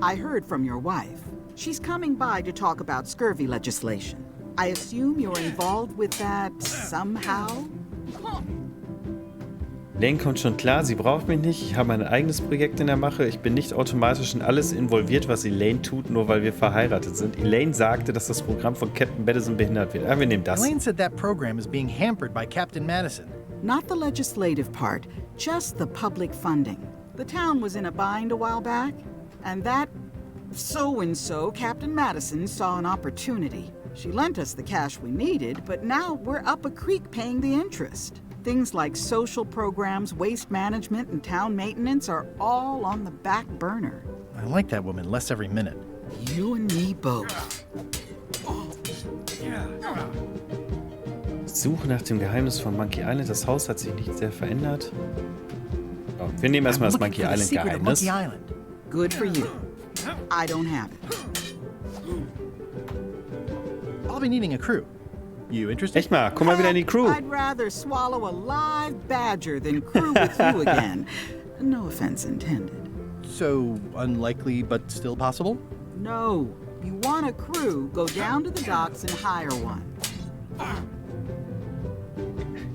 I heard from your wife. She's coming by to talk about scurvy legislation. I assume you're involved with that somehow? Elaine kommt schon klar, sie braucht mich nicht. Ich habe ein eigenes Projekt in der Mache. Ich bin nicht automatisch in alles involviert, was Elaine tut, nur weil wir verheiratet sind. Elaine sagte, dass das Programm von Captain Madison behindert wird. Wir nehmen das. Elaine said that program is being hampered by Captain Madison. Not the legislative part, just the public funding. The town was in a bind a while back, and that so-and-so, Captain Madison, saw an opportunity. She lent us the cash we needed, but now we're up a creek paying the interest. Things like social programs, waste management, and town maintenance are all on the back burner. I like that woman less every minute. You and me both. Suche nach dem Geheimnis von Monkey Island. Das Haus hat sich nicht sehr verändert. Oh, wir nehmen erstmal das Monkey Island Geheimnis. Good for you. I don't have it. I'll be needing a crew. You interested? Echt mal, komm mal wieder in die Crew. I'd rather swallow a live badger than crew with you again. No offense intended. So, unlikely but still possible? No. You want a crew, go down to the docks and hire one.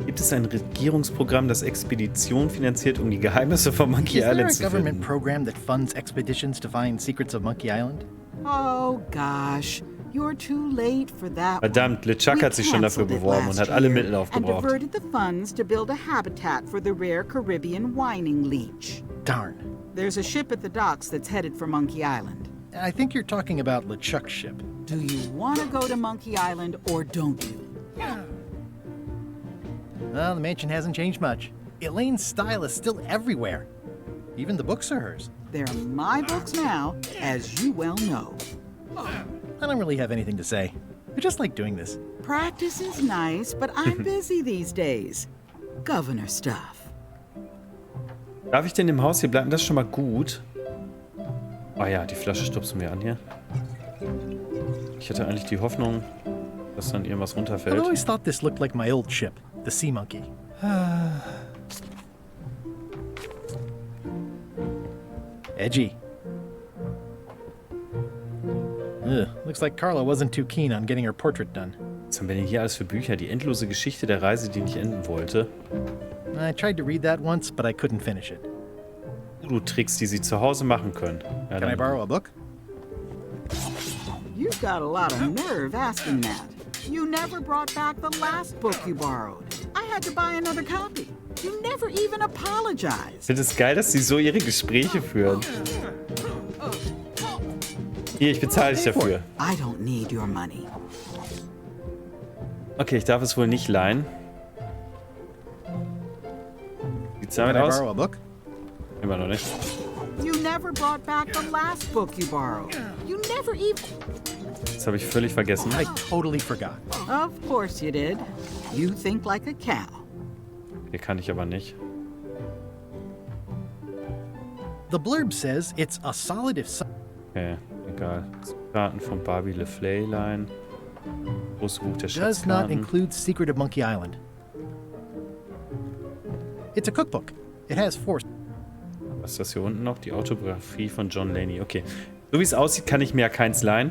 Gibt es ein Regierungsprogramm, das Expeditionen finanziert, um die Geheimnisse von Monkey Island zu Is there a government finden? program that funds expeditions to find secrets of Monkey Island? Oh gosh, you're too late for that. Verdammt, LeChuck hat sich schon dafür beworben und hat alle Mittel And aufgebraucht. diverted the funds to build a habitat for the rare Caribbean whining leech. Darn. There's a ship at the docks that's headed for Monkey Island. I think you're talking about LeChuck's ship. Do you want to go to Monkey Island or don't you? Well, the mansion hasn't changed much. Elaine's style is still everywhere. Even the books are hers. They're my books now, as you well know. I don't really have anything to say. I just like doing this. Practice is nice, but I'm busy these days. Governor stuff. Darf ich denn im Haus hier bleiben? Das ist schon mal gut. Ah ja, die Flasche stupsen wir an hier. Ich hatte eigentlich die Hoffnung, dass dann irgendwas I runterfällt. always thought this looked like my old ship, the Sea Monkey. Edgy. Ugh, looks like Carla wasn't too keen on getting her portrait done. Was haben wir denn hier alles für Bücher? Die endlose Geschichte der Reise, die nicht enden wollte. I tried to read that once, but I couldn't finish it. Tricks, die sie zu Hause machen können. Ja, Can I borrow a book? You've got a lot of nerve asking that. You never brought back the last book you borrowed. I had to buy another copy. You never even apologized. Ich finde es geil, dass sie so ihre Gespräche führen. Hier, ich bezahle dich dafür. I don't need your money. Okay, ich darf es wohl nicht leihen. Sieht's damit Can I aus? borrow a book? Immer noch nicht. You never brought back the last book you borrowed. You never even... Das habe ich völlig vergessen. I totally forgot. Of course you did. You think like a cow. Hier kann ich aber nicht. The blurb says it's a solid if... Okay, egal. Karten von Barbie LeFlay leihen. Großes Buch der Does not Schatzkarten. include Secret of Monkey Island. It's a cookbook. It has 4... Was ist das hier unten noch? Die Autobiografie von John Laney. Okay. So wie es aussieht, kann ich mir ja keins leihen.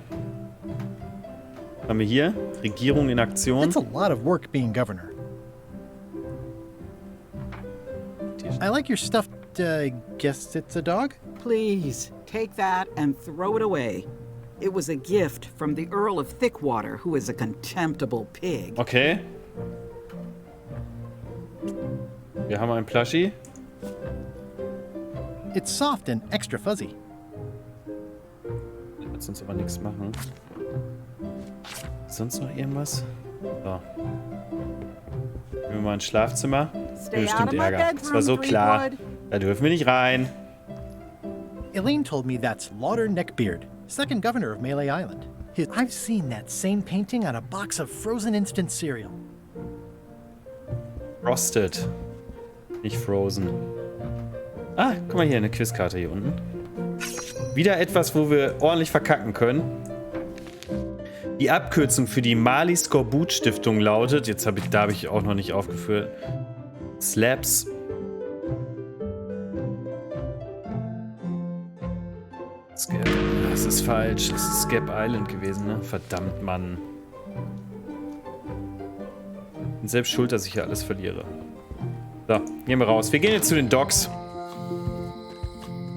Was haben wir hier? Regierung in Aktion. It's a lot of work being governor. I like your stuffed, guess it's a dog? Please, take that and throw it away. It was a gift from the Earl of Thickwater, who is a contemptible pig. Okay. Wir haben einen Plushie. It's soft and extra fuzzy. Lass uns aber nichts machen. Sonst noch irgendwas? So. Gehen wir mal ins Schlafzimmer. Bestimmt Ärger. Das war so klar. Da dürfen wir nicht rein. Elaine told me that's Lauder Neckbeard, second governor of Melee Island. I've seen that same painting on a box of frozen instant cereal. Frosted. Nicht frozen. Ah, guck mal hier, eine Quizkarte hier unten. Wieder etwas, wo wir ordentlich verkacken können. Die Abkürzung für die Marley Skorbut Stiftung lautet, da habe ich auch noch nicht aufgeführt, Slaps. Das ist falsch. Das ist Scap Island gewesen, ne? Verdammt, Mann. Bin selbst schuld, dass ich hier alles verliere. So, gehen wir raus. Wir gehen jetzt zu den Docks.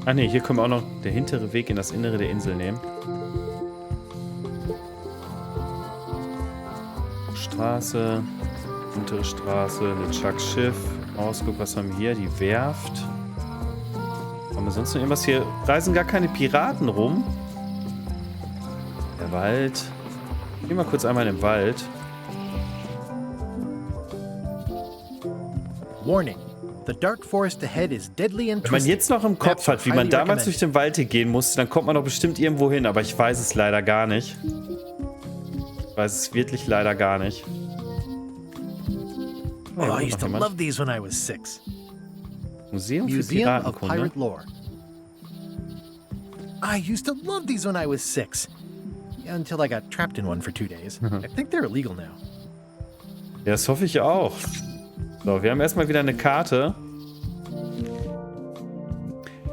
Ach ne, hier können wir auch noch der hintere Weg in das Innere der Insel nehmen. Straße, untere Straße, LeChucks Schiff, Ausguck, was haben wir hier? Die Werft. Haben wir sonst noch irgendwas? Hier reisen gar keine Piraten rum. Der Wald. Gehen wir kurz einmal in den Wald. Warning. The dark forest ahead is deadly and Wenn man jetzt noch im Kopf hat, wie man damals durch den Wald hier gehen musste, dann kommt man doch bestimmt irgendwo hin, aber ich weiß es leider gar nicht. Ich weiß es wirklich leider gar nicht. Oh, I used to love these when I was 6. Museum für Museum of Piratenkunde. Pirate Lore. I used to love these when I was 6. Until I got trapped in one for 2 days. I think they're illegal now. Ja, das hoffe ich auch. So, wir haben erstmal wieder eine Karte.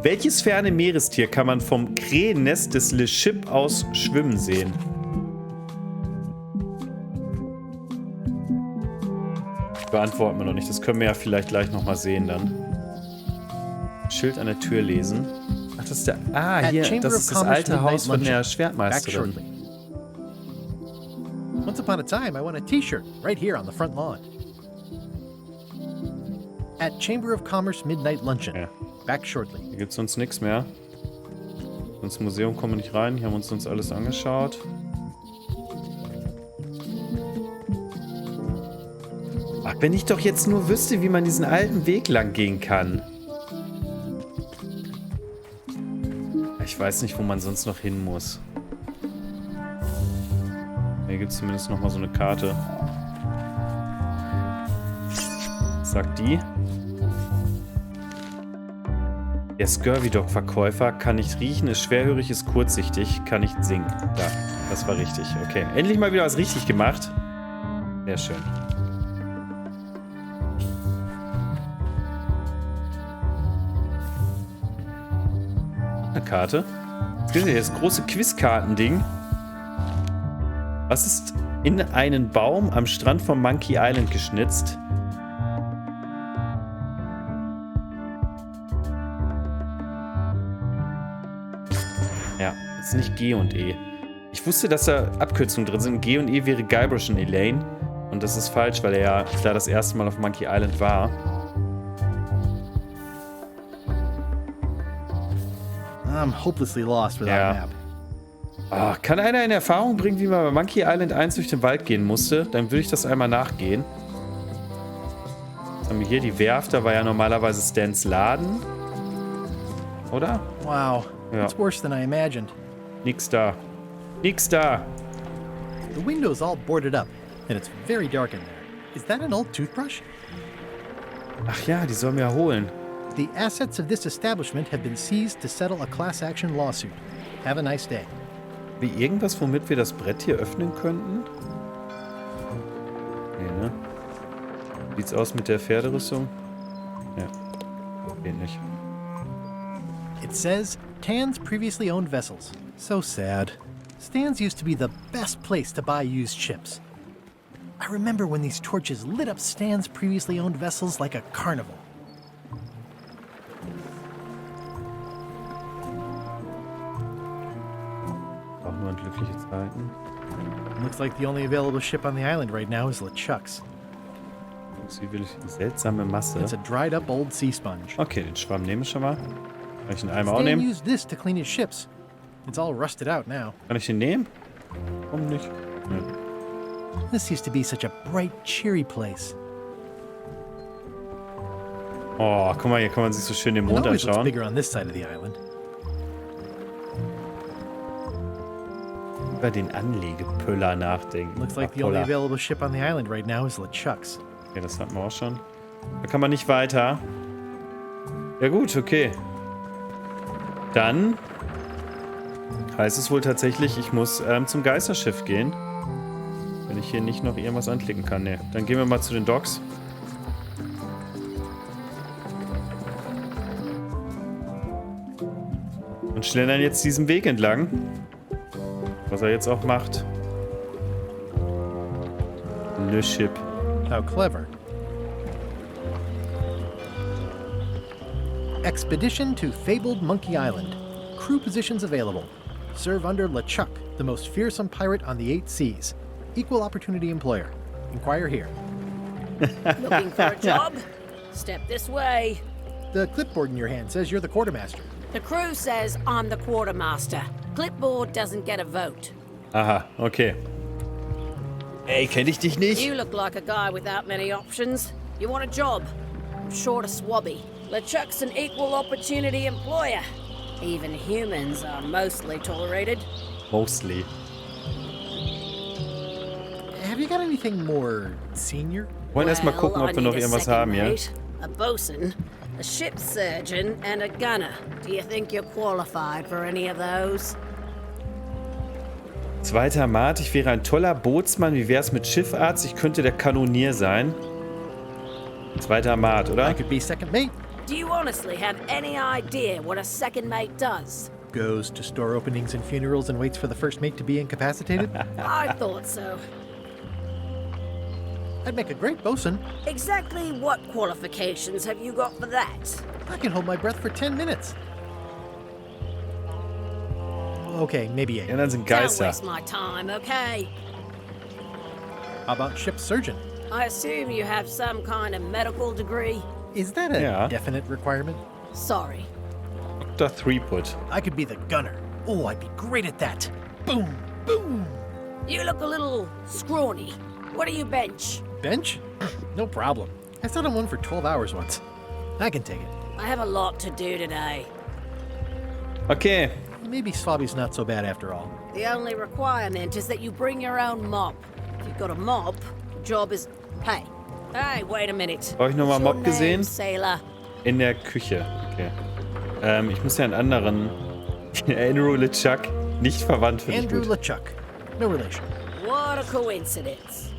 Welches ferne Meerestier kann man vom Krähennest des Le Chip aus schwimmen sehen? Beantworten wir noch nicht. Das können wir ja vielleicht gleich nochmal sehen dann. Schild an der Tür lesen. Ach, das ist der... Ah, hier. Das ist das alte Haus von der Schwertmeisterin. Once upon a time, I won a t-shirt right here on the front lawn. At Chamber of Commerce Midnight Luncheon. Ja. Back shortly. Hier gibt's sonst nichts mehr. Ins Museum kommen wir nicht rein. Hier haben wir uns alles angeschaut. Ach, wenn ich doch jetzt nur wüsste, wie man diesen alten Weg lang gehen kann. Ich weiß nicht, wo man sonst noch hin muss. Hier gibt es zumindest noch mal so eine Karte. Was sagt die? Der Scurvy-Dog-Verkäufer kann nicht riechen, ist schwerhörig, ist kurzsichtig, kann nicht singen. Da, das war richtig. Okay, endlich mal wieder was richtig gemacht. Sehr schön. Eine Karte. Hier ist das große Quizkartending. Was ist in einen Baum am Strand von Monkey Island geschnitzt? Ja, das ist nicht G und E. Ich wusste, dass da Abkürzungen drin sind. G und E wäre Guybrush und Elaine. Und das ist falsch, weil er ja da das erste Mal auf Monkey Island war. I'm hopelessly lost without a map. Oh, kann einer in Erfahrung bringen, wie man bei Monkey Island 1 durch den Wald gehen musste? Dann würde ich das einmal nachgehen. Was haben wir hier? Die Werft, da war ja normalerweise Stans Laden. Oder? Wow, Ja. it's worse than I imagined. Nix da. Nix da. The window's all boarded up, and it's very dark in there. Is that an old toothbrush? Ach ja, die sollen wir ja holen. The assets of this establishment have been seized to settle a class action lawsuit. Have a nice day. Wie irgendwas, womit wir das Brett hier öffnen könnten? Nee, ne? Sieht's aus mit der Pferderüstung? Ja. Geht nicht. It says, Tan's previously owned vessels. So sad. Stan's used to be the best place to buy used ships. I remember when these torches lit up Stan's previously owned vessels like a carnival. Auch nur glückliche Zeiten. Looks like the only available ship on the island right now is LeChuck's. Sie will seltsame Masse. It's a dried up old sea sponge. Okay, den Schwamm nehme ich schon mal. Kann ich den Eimer auch Stan nehmen? used this to clean his ships. It's all rusted out now. Kann ich den nehmen? Warum nicht? Nee. This used to be such a bright, cheery place. Oh, guck mal, hier kann man sich so schön den It Mond always looks anschauen. bigger on this side of the island. Über den Anlegepöller nachdenken. Looks like the only available ship on the island right now is LeChuck's. Okay, das hatten wir auch schon. Da kann man nicht weiter. Ja gut, okay. Dann heißt es wohl tatsächlich, ich muss zum Geisterschiff gehen. Wenn ich hier nicht noch irgendwas anklicken kann. Nee. Dann gehen wir mal zu den Docks. Und schlendern jetzt diesen Weg entlang. Was er jetzt auch macht. Le Ship. How clever. Expedition to fabled Monkey Island. Crew positions available. Serve under LeChuck, the most fearsome pirate on the 8 seas. Equal opportunity employer. Inquire here. Looking for a job? Step this way. The clipboard in your hand says you're the quartermaster. The crew says I'm the quartermaster. Clipboard doesn't get a vote. Aha, okay. Ey, kenn ich dich nicht? You look like a guy without many options. You want a job? I'm short of swabby. LeChuck's an equal opportunity employer. Even humans are mostly tolerated. Mostly. Have you got anything more senior? Wollen erstmal gucken, ob wir noch irgendwas haben, ja? A bosun, a ship surgeon, and a gunner. Do you think you're qualified for any of those? Zweiter Mart, ich wäre ein toller Bootsmann. Wie wär's mit Schiffarzt? Ich könnte der Kanonier sein. Zweiter Mart, oder? I could be second mate. Do you honestly have any idea what a second mate does? Goes to store openings and funerals and waits for the first mate to be incapacitated. I thought so. I'd make a great bosun. Exactly what qualifications have you got for that? I can hold my breath for 10 minutes. Okay, maybe 8. Ja, dann sind Don't Geister. waste my time, okay? How about ship surgeon? I assume you have some kind of medical degree. Is that a Yeah. definite requirement? Sorry. Dr. Threepwood. I could be the gunner. Oh, I'd be great at that. Boom, boom. You look a little scrawny. What do you bench? Bench? No problem. I sat on one for 12 hours once. I can take it. I have a lot to do today. Okay. Maybe Swabby's not so bad after all. The only requirement is that you bring your own mop. If you've got a mop, the job is... Hey, wait a minute. Habe ich nochmal What's Mob your gesehen? name, Sailor? In der Küche. Okay. Ich muss ja einen anderen. Andrew LeChuck. Nicht verwandt, finde ich Andrew gut. LeChuck. No relation. What a coincidence.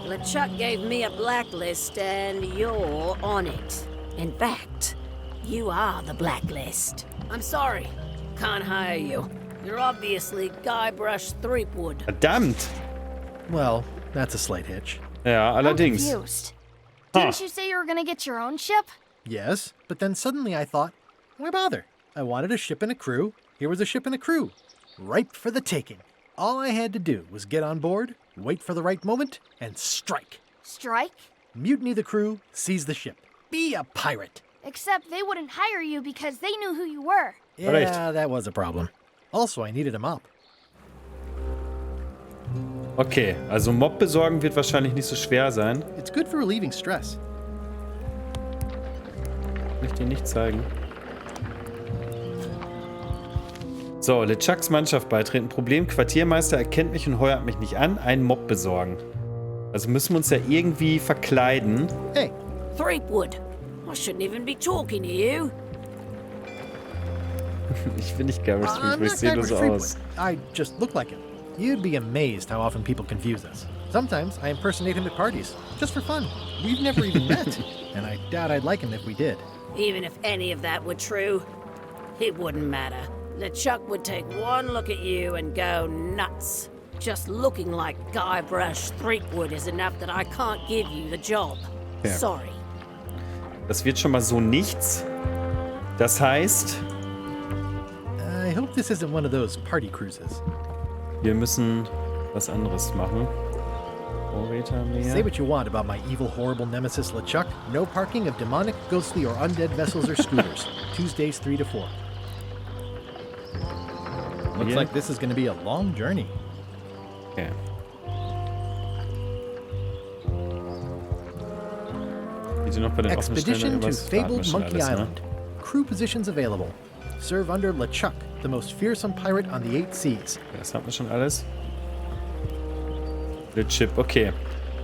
LeChuck gave me a blacklist and you're on it. In fact, you are the blacklist. I'm sorry. Can't hire you. You're obviously Guybrush Threepwood. Verdammt! Well, that's a slight hitch. Ja, allerdings. I'm confused. Didn't you say you were gonna get your own ship? Yes, but then suddenly I thought, why bother? I wanted a ship and a crew. Here was a ship and a crew. Ripe for the taking. All I had to do was get on board, wait for the right moment, and strike. Strike? Mutiny the crew, seize the ship. Be a pirate. Except they wouldn't hire you because they knew who you were. Yeah, that was a problem. Also, I needed a mop. Okay, also Mob besorgen wird wahrscheinlich nicht so schwer sein. It's good for relieving stress. Kann ich dir nicht zeigen. So, LeChucks Mannschaft beitreten. Problem, Quartiermeister erkennt mich und heuert mich nicht an. Einen Mob besorgen. Also müssen wir uns ja irgendwie verkleiden. Hey. Threepwood, I shouldn't even be talking to you. Ich bin nicht Guybrush Threepwood, ich not sehe nur so Guybrush aus. Threepwood. I just look like him. You'd be amazed how often people confuse us. Sometimes I impersonate him at parties, just for fun. We've never even met, and I doubt I'd like him if we did. Even if any of that were true, it wouldn't matter. LeChuck would take one look at you and go nuts. Just looking like Guybrush Threepwood is enough that I can't give you the job. Ja. Sorry. Das wird schon mal so nichts. Das heißt, I hope this isn't one of those party cruises. wir müssen was anderes machen. Vorräte mehr. Say what you want about my evil, horrible nemesis LeChuck. No parking of demonic, ghostly, or undead vessels or scooters. Tuesdays 3 to 4. Looks Yeah. like this is going to be a long journey. Okay. Geht ihr noch bei den offenen Stellen Expedition to irgendwas? Da hatten wir fabled schon Monkey alles, ne? Island. Crew positions available. Serve under LeChuck, the most fearsome pirate on the 8 seas. Das hatten wir schon alles. Le Chip, okay.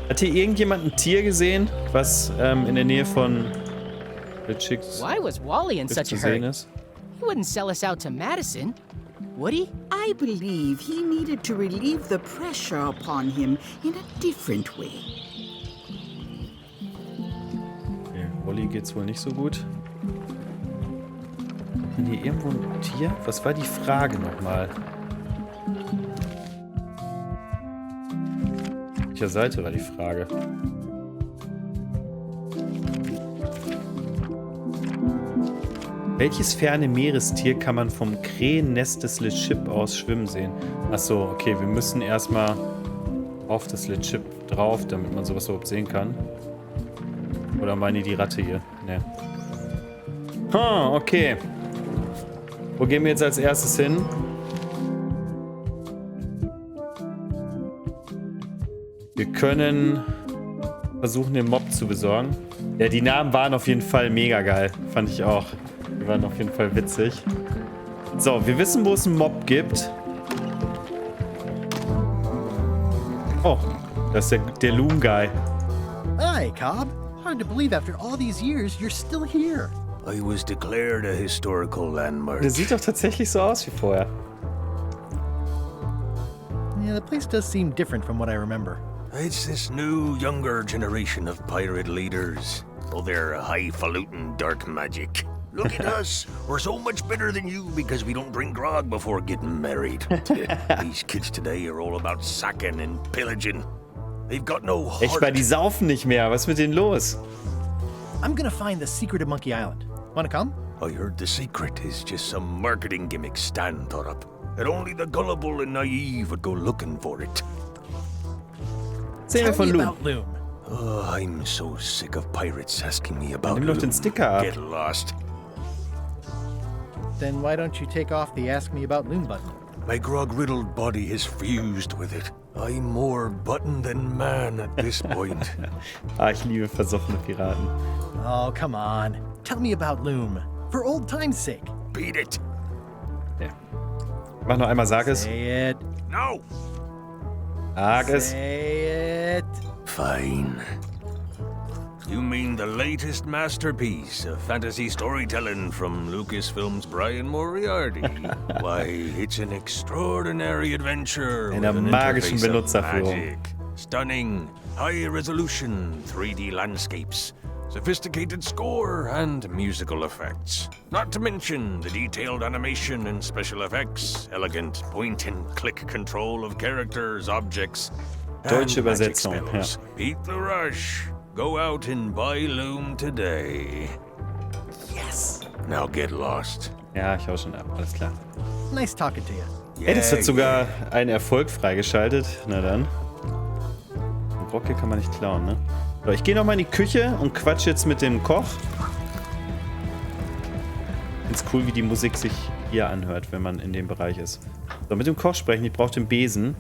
Hat hier irgendjemand ein Tier gesehen, was in der Nähe von Le Chip Why was Wally in such zu a sehen hurry? ist? He wouldn't sell us out to Madison, would he? I believe he needed to relieve the pressure upon him in a different way. Okay, Wally geht's wohl nicht so gut. Hat hier irgendwo ein Tier? Was war die Frage nochmal? Welcher Seite war die Frage? Welches ferne Meerestier kann man vom Krähennest des Le Chip aus schwimmen sehen? Achso, okay, wir müssen erstmal auf das Le Chip drauf, damit man sowas überhaupt sehen kann. Oder meine die Ratte hier? Ne. Okay. Wo gehen wir jetzt als erstes hin? Wir können versuchen, den Mob zu besorgen. Ja, die Namen waren auf jeden Fall mega geil. Fand ich auch. Die waren auf jeden Fall witzig. So, wir wissen, wo es einen Mob gibt. Oh, das ist der Loom-Guy. Hi, Cobb. Hard to believe after all these years you're still here. I was declared a historical landmark. Der sieht doch tatsächlich so aus wie vorher. Yeah, the place does seem different from what I remember. It's this new, younger generation of pirate leaders. Oh, they're highfalutin dark magic. Look at us. We're so much better than you because we don't drink grog before getting married. These kids today are all about sacking and pillaging. They've got no heart. Echt mal, die saufen nicht mehr. Was ist mit denen los? I'm gonna find the secret of Monkey Island. Wanna come? I heard the secret is just some marketing gimmick Stan thought up. That only the gullible and naive would go looking for it. Erzähl mir von Tell me Loom. about Loom. Oh, I'm so sick of pirates asking me about Nimm doch den loot. Sticker ab. Get lost. Then why don't you take off the Ask Me About Loom button? My grog-riddled body has fused with it. I'm more button than man at this point. Ich liebe versoffene Piraten. Oh, come on. Tell me about Loom. For old time's sake. Beat it. Ja. Mach noch einmal, sag es. Say it. No. Sag es. Say it. Fine. You mean the latest masterpiece of fantasy storytelling from Lucasfilm's Brian Moriarty? Why, it's an extraordinary adventure In der with an magischen interface of Benutzerführung. magic, stunning, high-resolution 3D landscapes, sophisticated score, and musical effects. Not to mention the detailed animation and special effects, elegant point-and-click control of characters, objects, Deutsche and magic Übersetzung, spells. Beat the rush. Go out and buy Loom today. Yes. Now get lost. Ja, ich hau schon ab, alles klar. Nice talking to you. Ey, das hat sogar einen Erfolg freigeschaltet. Na dann. Den Brock hier kann man nicht klauen, ne? So, ich gehe nochmal in die Küche und quatsch jetzt mit dem Koch. Find's cool, wie die Musik sich hier anhört, wenn man in dem Bereich ist. So, mit dem Koch sprechen. Ich brauche den Besen.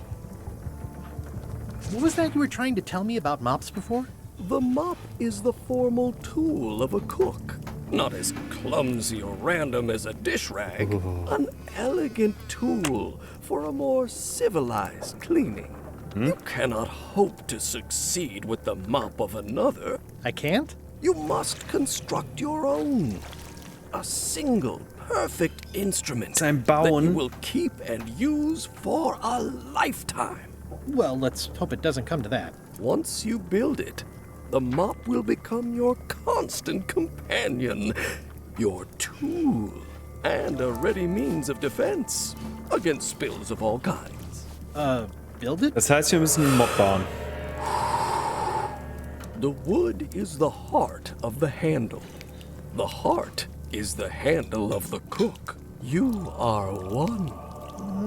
What was that you were trying to tell me about mops before? The mop is the formal tool of a cook. Not as clumsy or random as a dish rag. An elegant tool for a more civilized cleaning. You cannot hope to succeed with the mop of another. I can't? You must construct your own. A single, perfect instrument Sein that you Bauen. will keep and use for a lifetime. Well, let's hope it doesn't come to that. Once you build it, the mop will become your constant companion, your tool, and a ready means of defense against spills of all kinds. Build it? Das heißt, wir müssen einen Mob bauen. The wood is the heart of the handle. The heart is the handle of the cook. You are one.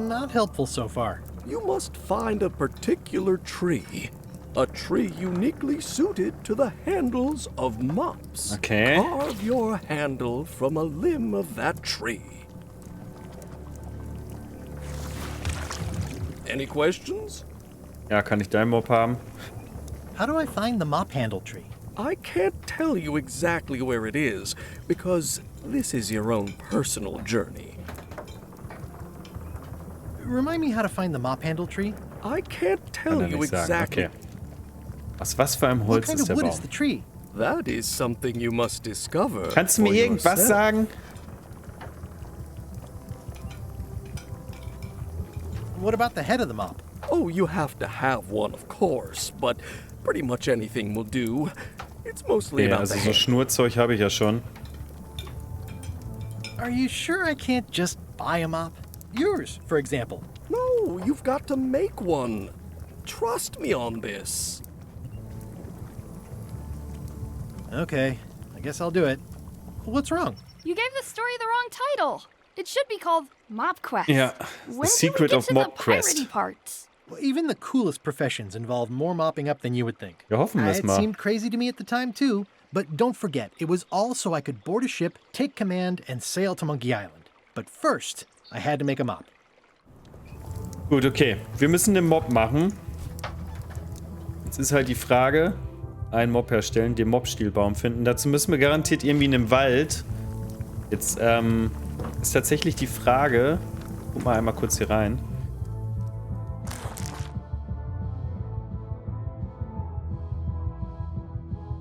Not helpful so far. You must find a particular tree. A tree uniquely suited to the handles of mops. Okay. Carve your handle from a limb of that tree. Any questions? Ja, kann ich deinen Mob haben? How do I find the mop handle tree? I can't tell you exactly where it is, because this is your own personal journey. Remind me how to find the mop handle tree? I can't Kann tell er you nicht sagen. exactly. Okay. Aus was für einem What Holz kind ist of der wood Baum? is the tree? That is something you must discover. Kannst du mir for irgendwas yourself. sagen? What about the head of the mop? Oh, you have to have one, of course, but pretty much anything will do. It's mostly Okay, about also the so hand. Schnurzeug habe ich ja schon. Are you sure I can't just buy a mop? Yours, for example. No, you've got to make one. Trust me on this. Okay, I guess I'll do it. What's wrong? You gave the story the wrong title. It should be called Mop Quest. Ja, When The Secret do we get of to Mop the Quest. piratey parts? Well, even the coolest professions involve more mopping up than you would think. Wir hoffen es It mal. seemed crazy to me at the time, too. But don't forget, it was all so I could board a ship, take command, and sail to Monkey Island. But first, I had to make a mop. Gut, okay. Wir müssen den Mob machen. Jetzt ist halt die Frage, einen Mob herstellen, den Mob-Stielbaum finden. Dazu müssen wir garantiert irgendwie in einem Wald. Jetzt ist tatsächlich die Frage, guck mal einmal kurz hier rein.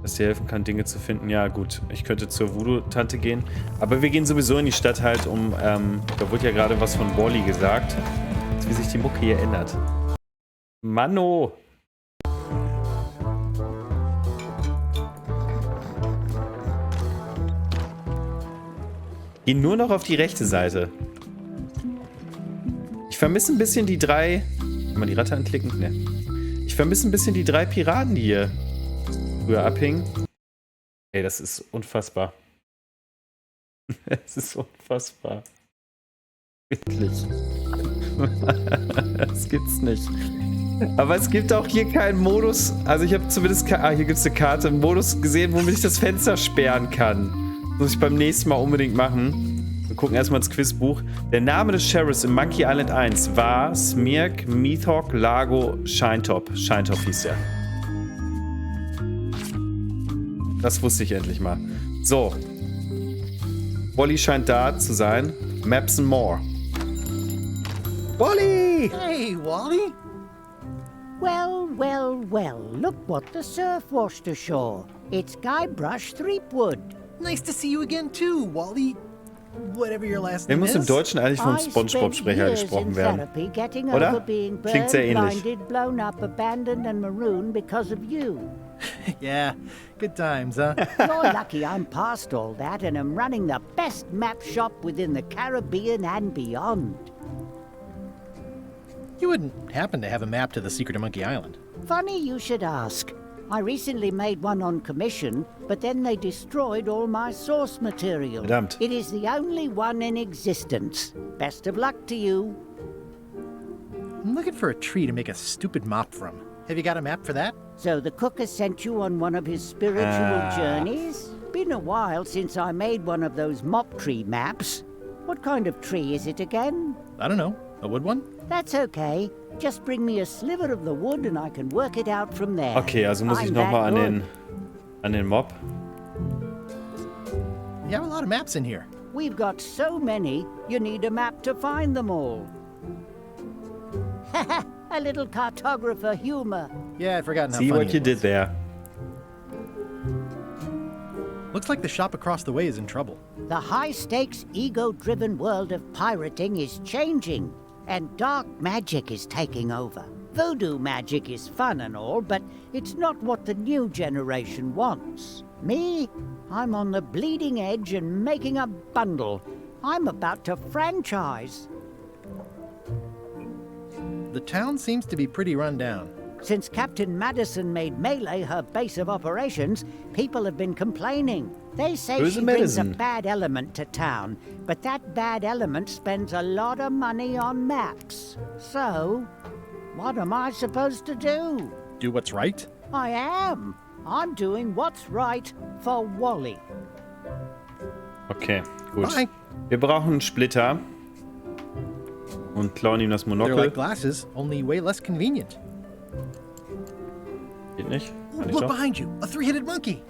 Dass dir helfen kann, Dinge zu finden. Ja gut, ich könnte zur Voodoo-Tante gehen. Aber wir gehen sowieso in die Stadt halt, da wurde ja gerade was von Wally gesagt. Jetzt, wie sich die Mucke hier ändert. Manno! Geh nur noch auf die rechte Seite. Ich vermisse ein bisschen die drei... Kann man die Ratte anklicken? Ne. Ich vermisse ein bisschen die drei Piraten, die hier früher abhingen. Ey, das ist unfassbar. Es ist unfassbar. Wirklich. Das gibt's nicht. Aber es gibt auch hier keinen Modus. Also ich habe zumindest... hier gibt es eine Karte. Einen Modus gesehen, womit ich das Fenster sperren kann. Muss ich beim nächsten Mal unbedingt machen. Wir gucken erstmal ins Quizbuch. Der Name des Sheriffs im Monkey Island 1 war Smirk Mithog Lago Scheintop. Scheintop hieß der. Das wusste ich endlich mal. So. Wally scheint da zu sein. Maps and more. Wally! Hey, Wally! Well, well, well, look what the surf washed ashore. It's Guybrush Threepwood. Nice to see you again too, Wally. Whatever your last Der name muss im is. Deutschen eigentlich vom SpongeBob-Sprecher gesprochen werden. Oder? Klingt sehr ähnlich. Blinded, blown up, abandoned and marooned because of you. Yeah, good times, huh? You're lucky I'm past all that and am running the best map shop within the Caribbean and beyond. You wouldn't happen to have a map to the secret of Monkey Island. Funny you should ask. I recently made one on commission, but then they destroyed all my source material. Verdammt. It is the only one in existence. Best of luck to you. I'm looking for a tree to make a stupid mop from. Have you got a map for that? So the cook has sent you on one of his spiritual journeys? Been a while since I made one of those mop tree maps. What kind of tree is it again? I don't know. A wood one? That's okay. Just bring me a sliver of the wood and I can work it out from there. Okay, also muss ich I'm nochmal that an den Mob. You have a lot of maps in here. We've got so many, you need a map to find them all. A little cartographer humor. Yeah, I'd forgotten how See funny what you it did was. there. Looks like the shop across the way is in trouble. The high-stakes, ego-driven world of pirating is changing, and dark magic is taking over. Voodoo magic is fun and all, but it's not what the new generation wants. Me? I'm on the bleeding edge and making a bundle. I'm about to franchise. The town seems to be pretty run down. Since Captain Madison made Melee her base of operations, people have been complaining. They say Who's she the brings a medicine? bad element to town, but that bad element spends a lot of money on maps. So, what am I supposed to do? Do what's right? I am. I'm doing what's right for Wally. Okay, gut. Bye. Wir brauchen einen Splitter. Und klauen ihm das They're Monokel. like glasses, only way less convenient. Geht nicht? Kann ich Look doch. behind you, a three-headed monkey.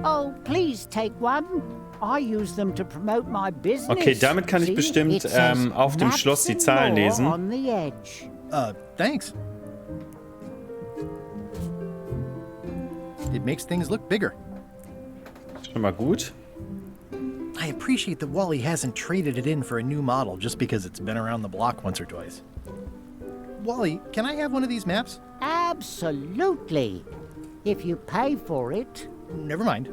Oh, please take one. I use them to promote my business. Okay, damit kann ich See? bestimmt It says auf dem maps Schloss die and Zahlen more lesen. on the edge. Thanks. It makes things look bigger. Schon mal gut. I appreciate that Wally hasn't traded it in for a new model just because it's been around the block once or twice. Wally, can I have one of these maps? Absolutely. If you pay for it. Never mind.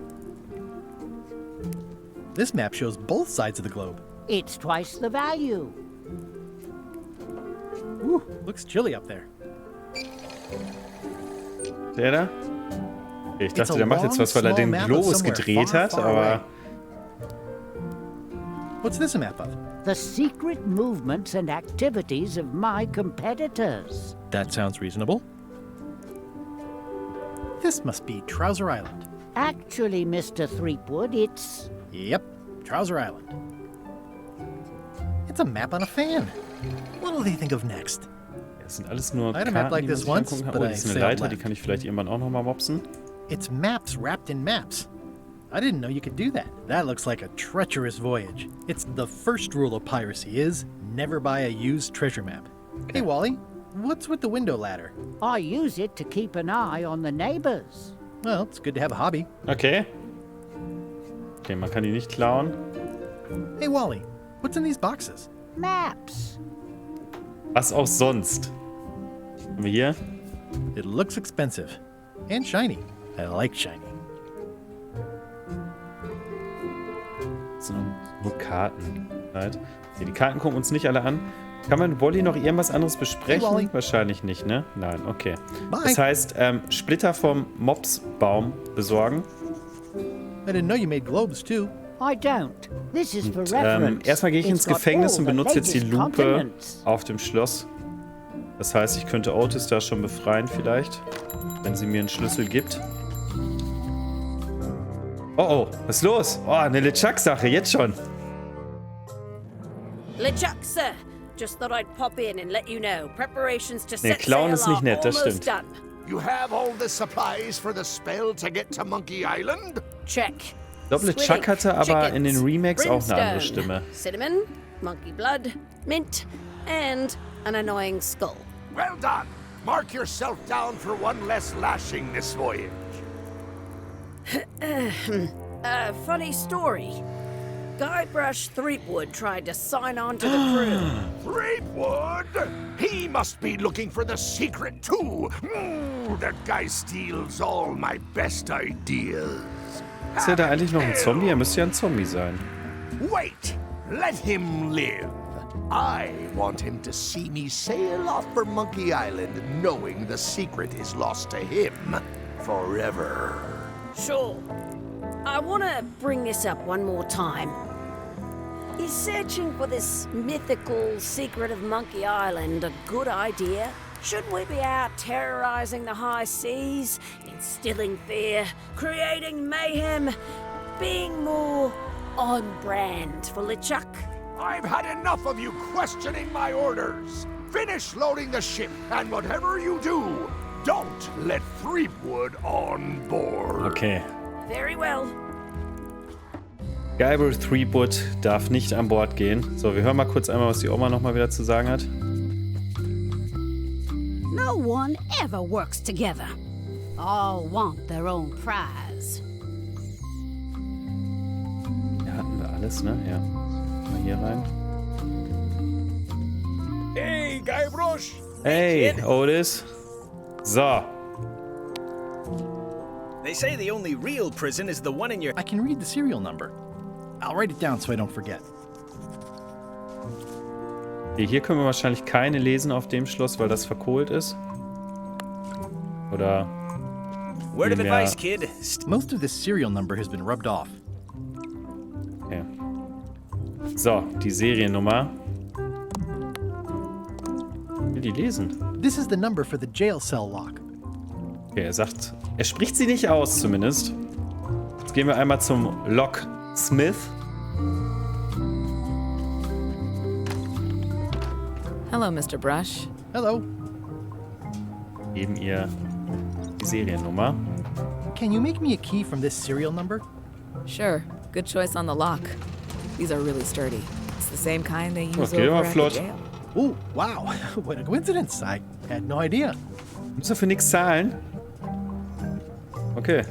This map shows both sides of the globe. It's twice the value. Ooh, looks chilly up there. Der da? Okay, ich It's dachte, a der macht jetzt long, was, weil er small den map of Globus somewhere gedreht far, hat, far aber... away. What's this a map of? The secret movements and activities of my competitors. That sounds reasonable. This must be Trouser Island. Actually, Mr. Threepwood, it's... Yep, Trouser Island. It's a map on a fan. What'll they think of next? Das sind alles nur I had a map Karten, like die man this sich once, angucken kann. but Oh, I das ist eine failed Leiter, die left. kann ich vielleicht irgendwann auch nochmal mopsen. It's maps wrapped in maps. I didn't know you could do that. That looks like a treacherous voyage. It's the first rule of piracy is never buy a used treasure map. Hey, Wally, what's with the window ladder? I use it to keep an eye on the neighbors. Well, it's good to have a hobby. Okay. Okay, man kann die nicht klauen. Hey, Wally, what's in these boxes? Maps. Was auch sonst. Haben wir hier? It looks expensive. And shiny. I like shiny. Das sind nur Karten. Right. Okay, die Karten gucken uns nicht alle an. Kann man mit Wally noch irgendwas anderes besprechen? Hey, Wally. Wahrscheinlich nicht, ne? Nein, okay. Bye. Das heißt, Splitter vom Mopsbaum besorgen. I didn't know you made globes, too. I don't. This is for Und, reference. erstmal gehe ich ins It's got Gefängnis all und the benutze jetzt die latest Lupe continents. auf dem Schloss. Das heißt, ich könnte Otis da schon befreien vielleicht, wenn sie mir einen Schlüssel gibt. Oh, was ist los? Oh, eine LeChuck-Sache, jetzt schon. LeChuck, sir. Just thought I'd pop in and let you know. Preparations to Nee, set klauen sail ist nicht are nett, das almost stimmt. done. You have all the supplies for the spell to get to Monkey Island? Check. Ich glaube, LeChuck hatte aber in den Remakes auch eine andere Stimme. Cinnamon, monkey blood, mint, and an annoying skull. Well done. Mark yourself down for one less lashing this voyage. Funny story. Guybrush Threepwood tried to sign on to the crew. Threepwood? He must be looking for the secret too. That guy steals all my best ideas. Ist ja da eigentlich noch ein Zombie? Er müsste ja ein Zombie sein. Wait, let him live. I want him to see me sail off for Monkey Island knowing the secret is lost to him forever. Sure. I want to bring this up one more time. Is searching for this mythical secret of Monkey Island a good idea? Shouldn't we be out terrorizing the high seas, instilling fear, creating mayhem, being more on brand for LeChuck? I've had enough of you questioning my orders. Finish loading the ship, and whatever you do, don't let Threepwood on board. Okay. Very well. Guybrush Threepwood darf nicht an Bord gehen. So, wir hören mal kurz einmal, was die Oma nochmal wieder zu sagen hat. No one ever works together. All want their own prize. Ja, hatten wir alles, ne? Ja. Mal hier rein. Hey, Guybrush! Hey, Otis. So. They say the only real prison is the one in your... I can read the serial number. I'll write it down so I don't forget. Okay, hier können wir wahrscheinlich keine lesen auf dem Schloss, weil das verkohlt ist. Oder... Word of advice, kid. Most of this serial number has been rubbed off. Okay. So, die Seriennummer. Ich will die lesen. This is the number for the jail cell lock. Okay, er sagt... Er spricht sie nicht aus, zumindest. Jetzt gehen wir einmal zum Locksmith. Hello, Mr. Brush. Hello. Geben ihr die Seriennummer. Can you make me a key from this serial number? Sure. Good choice on the lock. These are really sturdy. It's the same kind they use Okay, over war at flott. the jail. Oh, wow. What a coincidence. I had no idea. Muss er für nichts zahlen? Okay.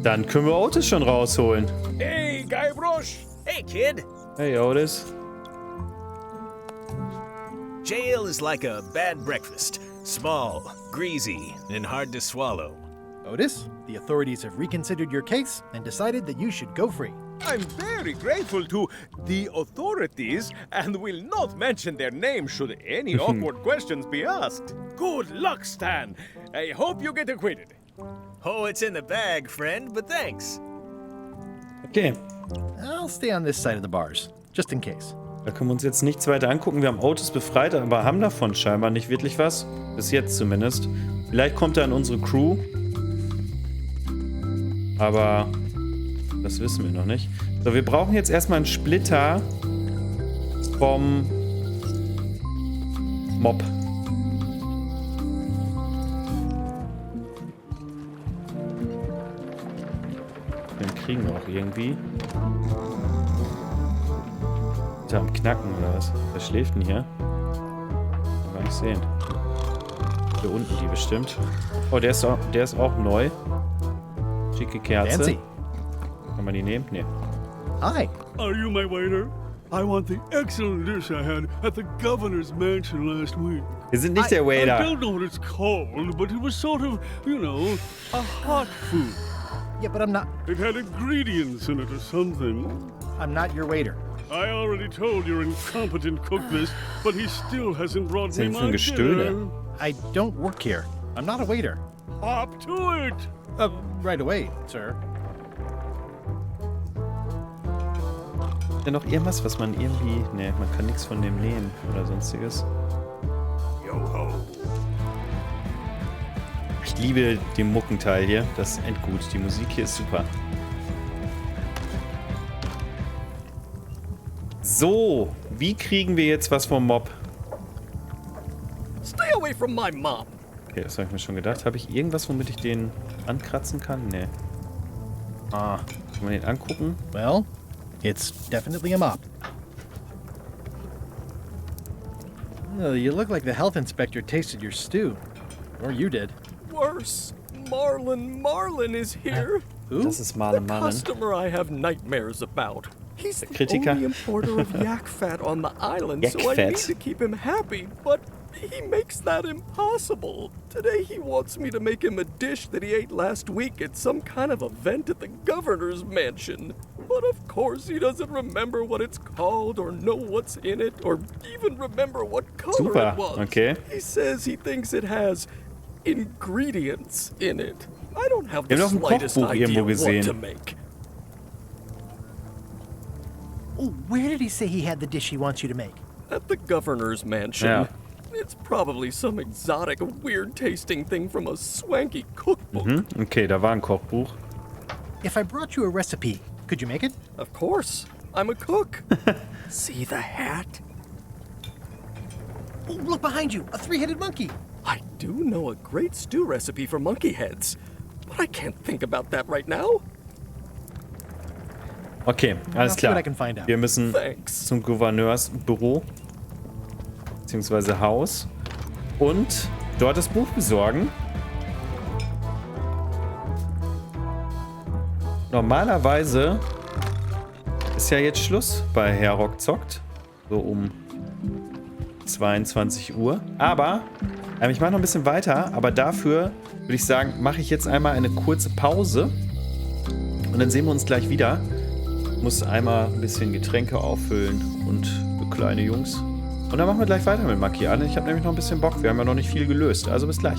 Dann können wir Otis schon rausholen. Hey, Guybrush! Hey, kid! Hey, Otis. Jail is like a bad breakfast. Small, greasy, and hard to swallow. Otis, the authorities have reconsidered your case and decided that you should go free. I'm very grateful to the authorities and will not mention their name should any awkward questions be asked. Good luck, Stan. I hope you get acquitted. Oh, it's in the bag, friend, but thanks. Okay. I'll stay on this side of the bars, just in case. Da können wir uns jetzt nichts weiter angucken. Wir haben Otis befreit, aber haben davon scheinbar nicht wirklich was. Bis jetzt zumindest. Vielleicht kommt er in unsere Crew. Aber das wissen wir noch nicht. So, wir brauchen jetzt erstmal einen Splitter vom Mob. Den kriegen wir auch irgendwie. Ist er am Knacken oder was? Wer schläft denn hier? Kann gar nicht sehen. Hier unten die bestimmt. Oh, der ist auch neu. Schicke Kerze. Fancy. Kann man die nehmen? Nee. Hi. Are you my waiter? I want the excellent dish I had at the governor's mansion last week. Wir sind nicht der Waiter. I don't know what it's called, but it was sort of, you know, a hot food. Yeah, but I'm not... It had ingredients in it or something. I'm not your waiter. I already told your incompetent cook this, but he still hasn't brought me my Gestöhne? dinner. I don't work here. I'm not a waiter. Hop to it. Right away, sir. Ist ja noch irgendwas, was man irgendwie... Ne, man kann nichts von dem nehmen oder sonstiges. Yo-ho. Ich liebe den Muckenteil hier. Das ist endgut. Die Musik hier ist super. So, wie kriegen wir jetzt was vom Mob? Stay away from my mom. Okay, das habe ich mir schon gedacht. Habe ich irgendwas, womit ich den ankratzen kann? Nee. Ah, kann man den angucken? Well, it's definitely a mop. Oh, you look like the health inspector tasted your stew. Or you did. Worse. Marlin is here. Who? Das ist Marlin. The customer I have nightmares about. He's the Kritiker. only importer of yak fat on the island, Yak so I fat. need to keep him happy, but he makes that impossible. Today he wants me to make him a dish that he ate last week at some kind of event at the governor's mansion. But of course he doesn't remember what it's called or know what's in it or even remember what color Super, it was. okay. He says he thinks it has ingredients in it. I don't have Wir the haben noch ein slightest Kochbuch idea irgendwo what to gesehen. make. Oh, where did he say he had the dish he wants you to make? At the governor's mansion. Ja. It's probably some exotic, weird-tasting thing from a swanky cookbook. Mhm. Okay, da war ein Kochbuch. If I brought you a recipe, could you make it? Of course. I'm a cook. See the hat? Oh, look behind you, a three-headed monkey. I do know a great stew recipe for monkey heads, but I can't think about that right now. Okay, alles klar. what I can find out. Wir müssen Thanks. zum Gouverneursbüro beziehungsweise Haus und dort das Buch besorgen. Normalerweise ist ja jetzt Schluss bei Herr Rog zockt, so um 22 Uhr. Aber ich mache noch ein bisschen weiter, aber dafür würde ich sagen, mache ich jetzt einmal eine kurze Pause und dann sehen wir uns gleich wieder. Ich muss einmal ein bisschen Getränke auffüllen und für kleine Jungs. Und dann machen wir gleich weiter mit Monkey Island. Ich habe nämlich noch ein bisschen Bock. Wir haben ja noch nicht viel gelöst. Also bis gleich.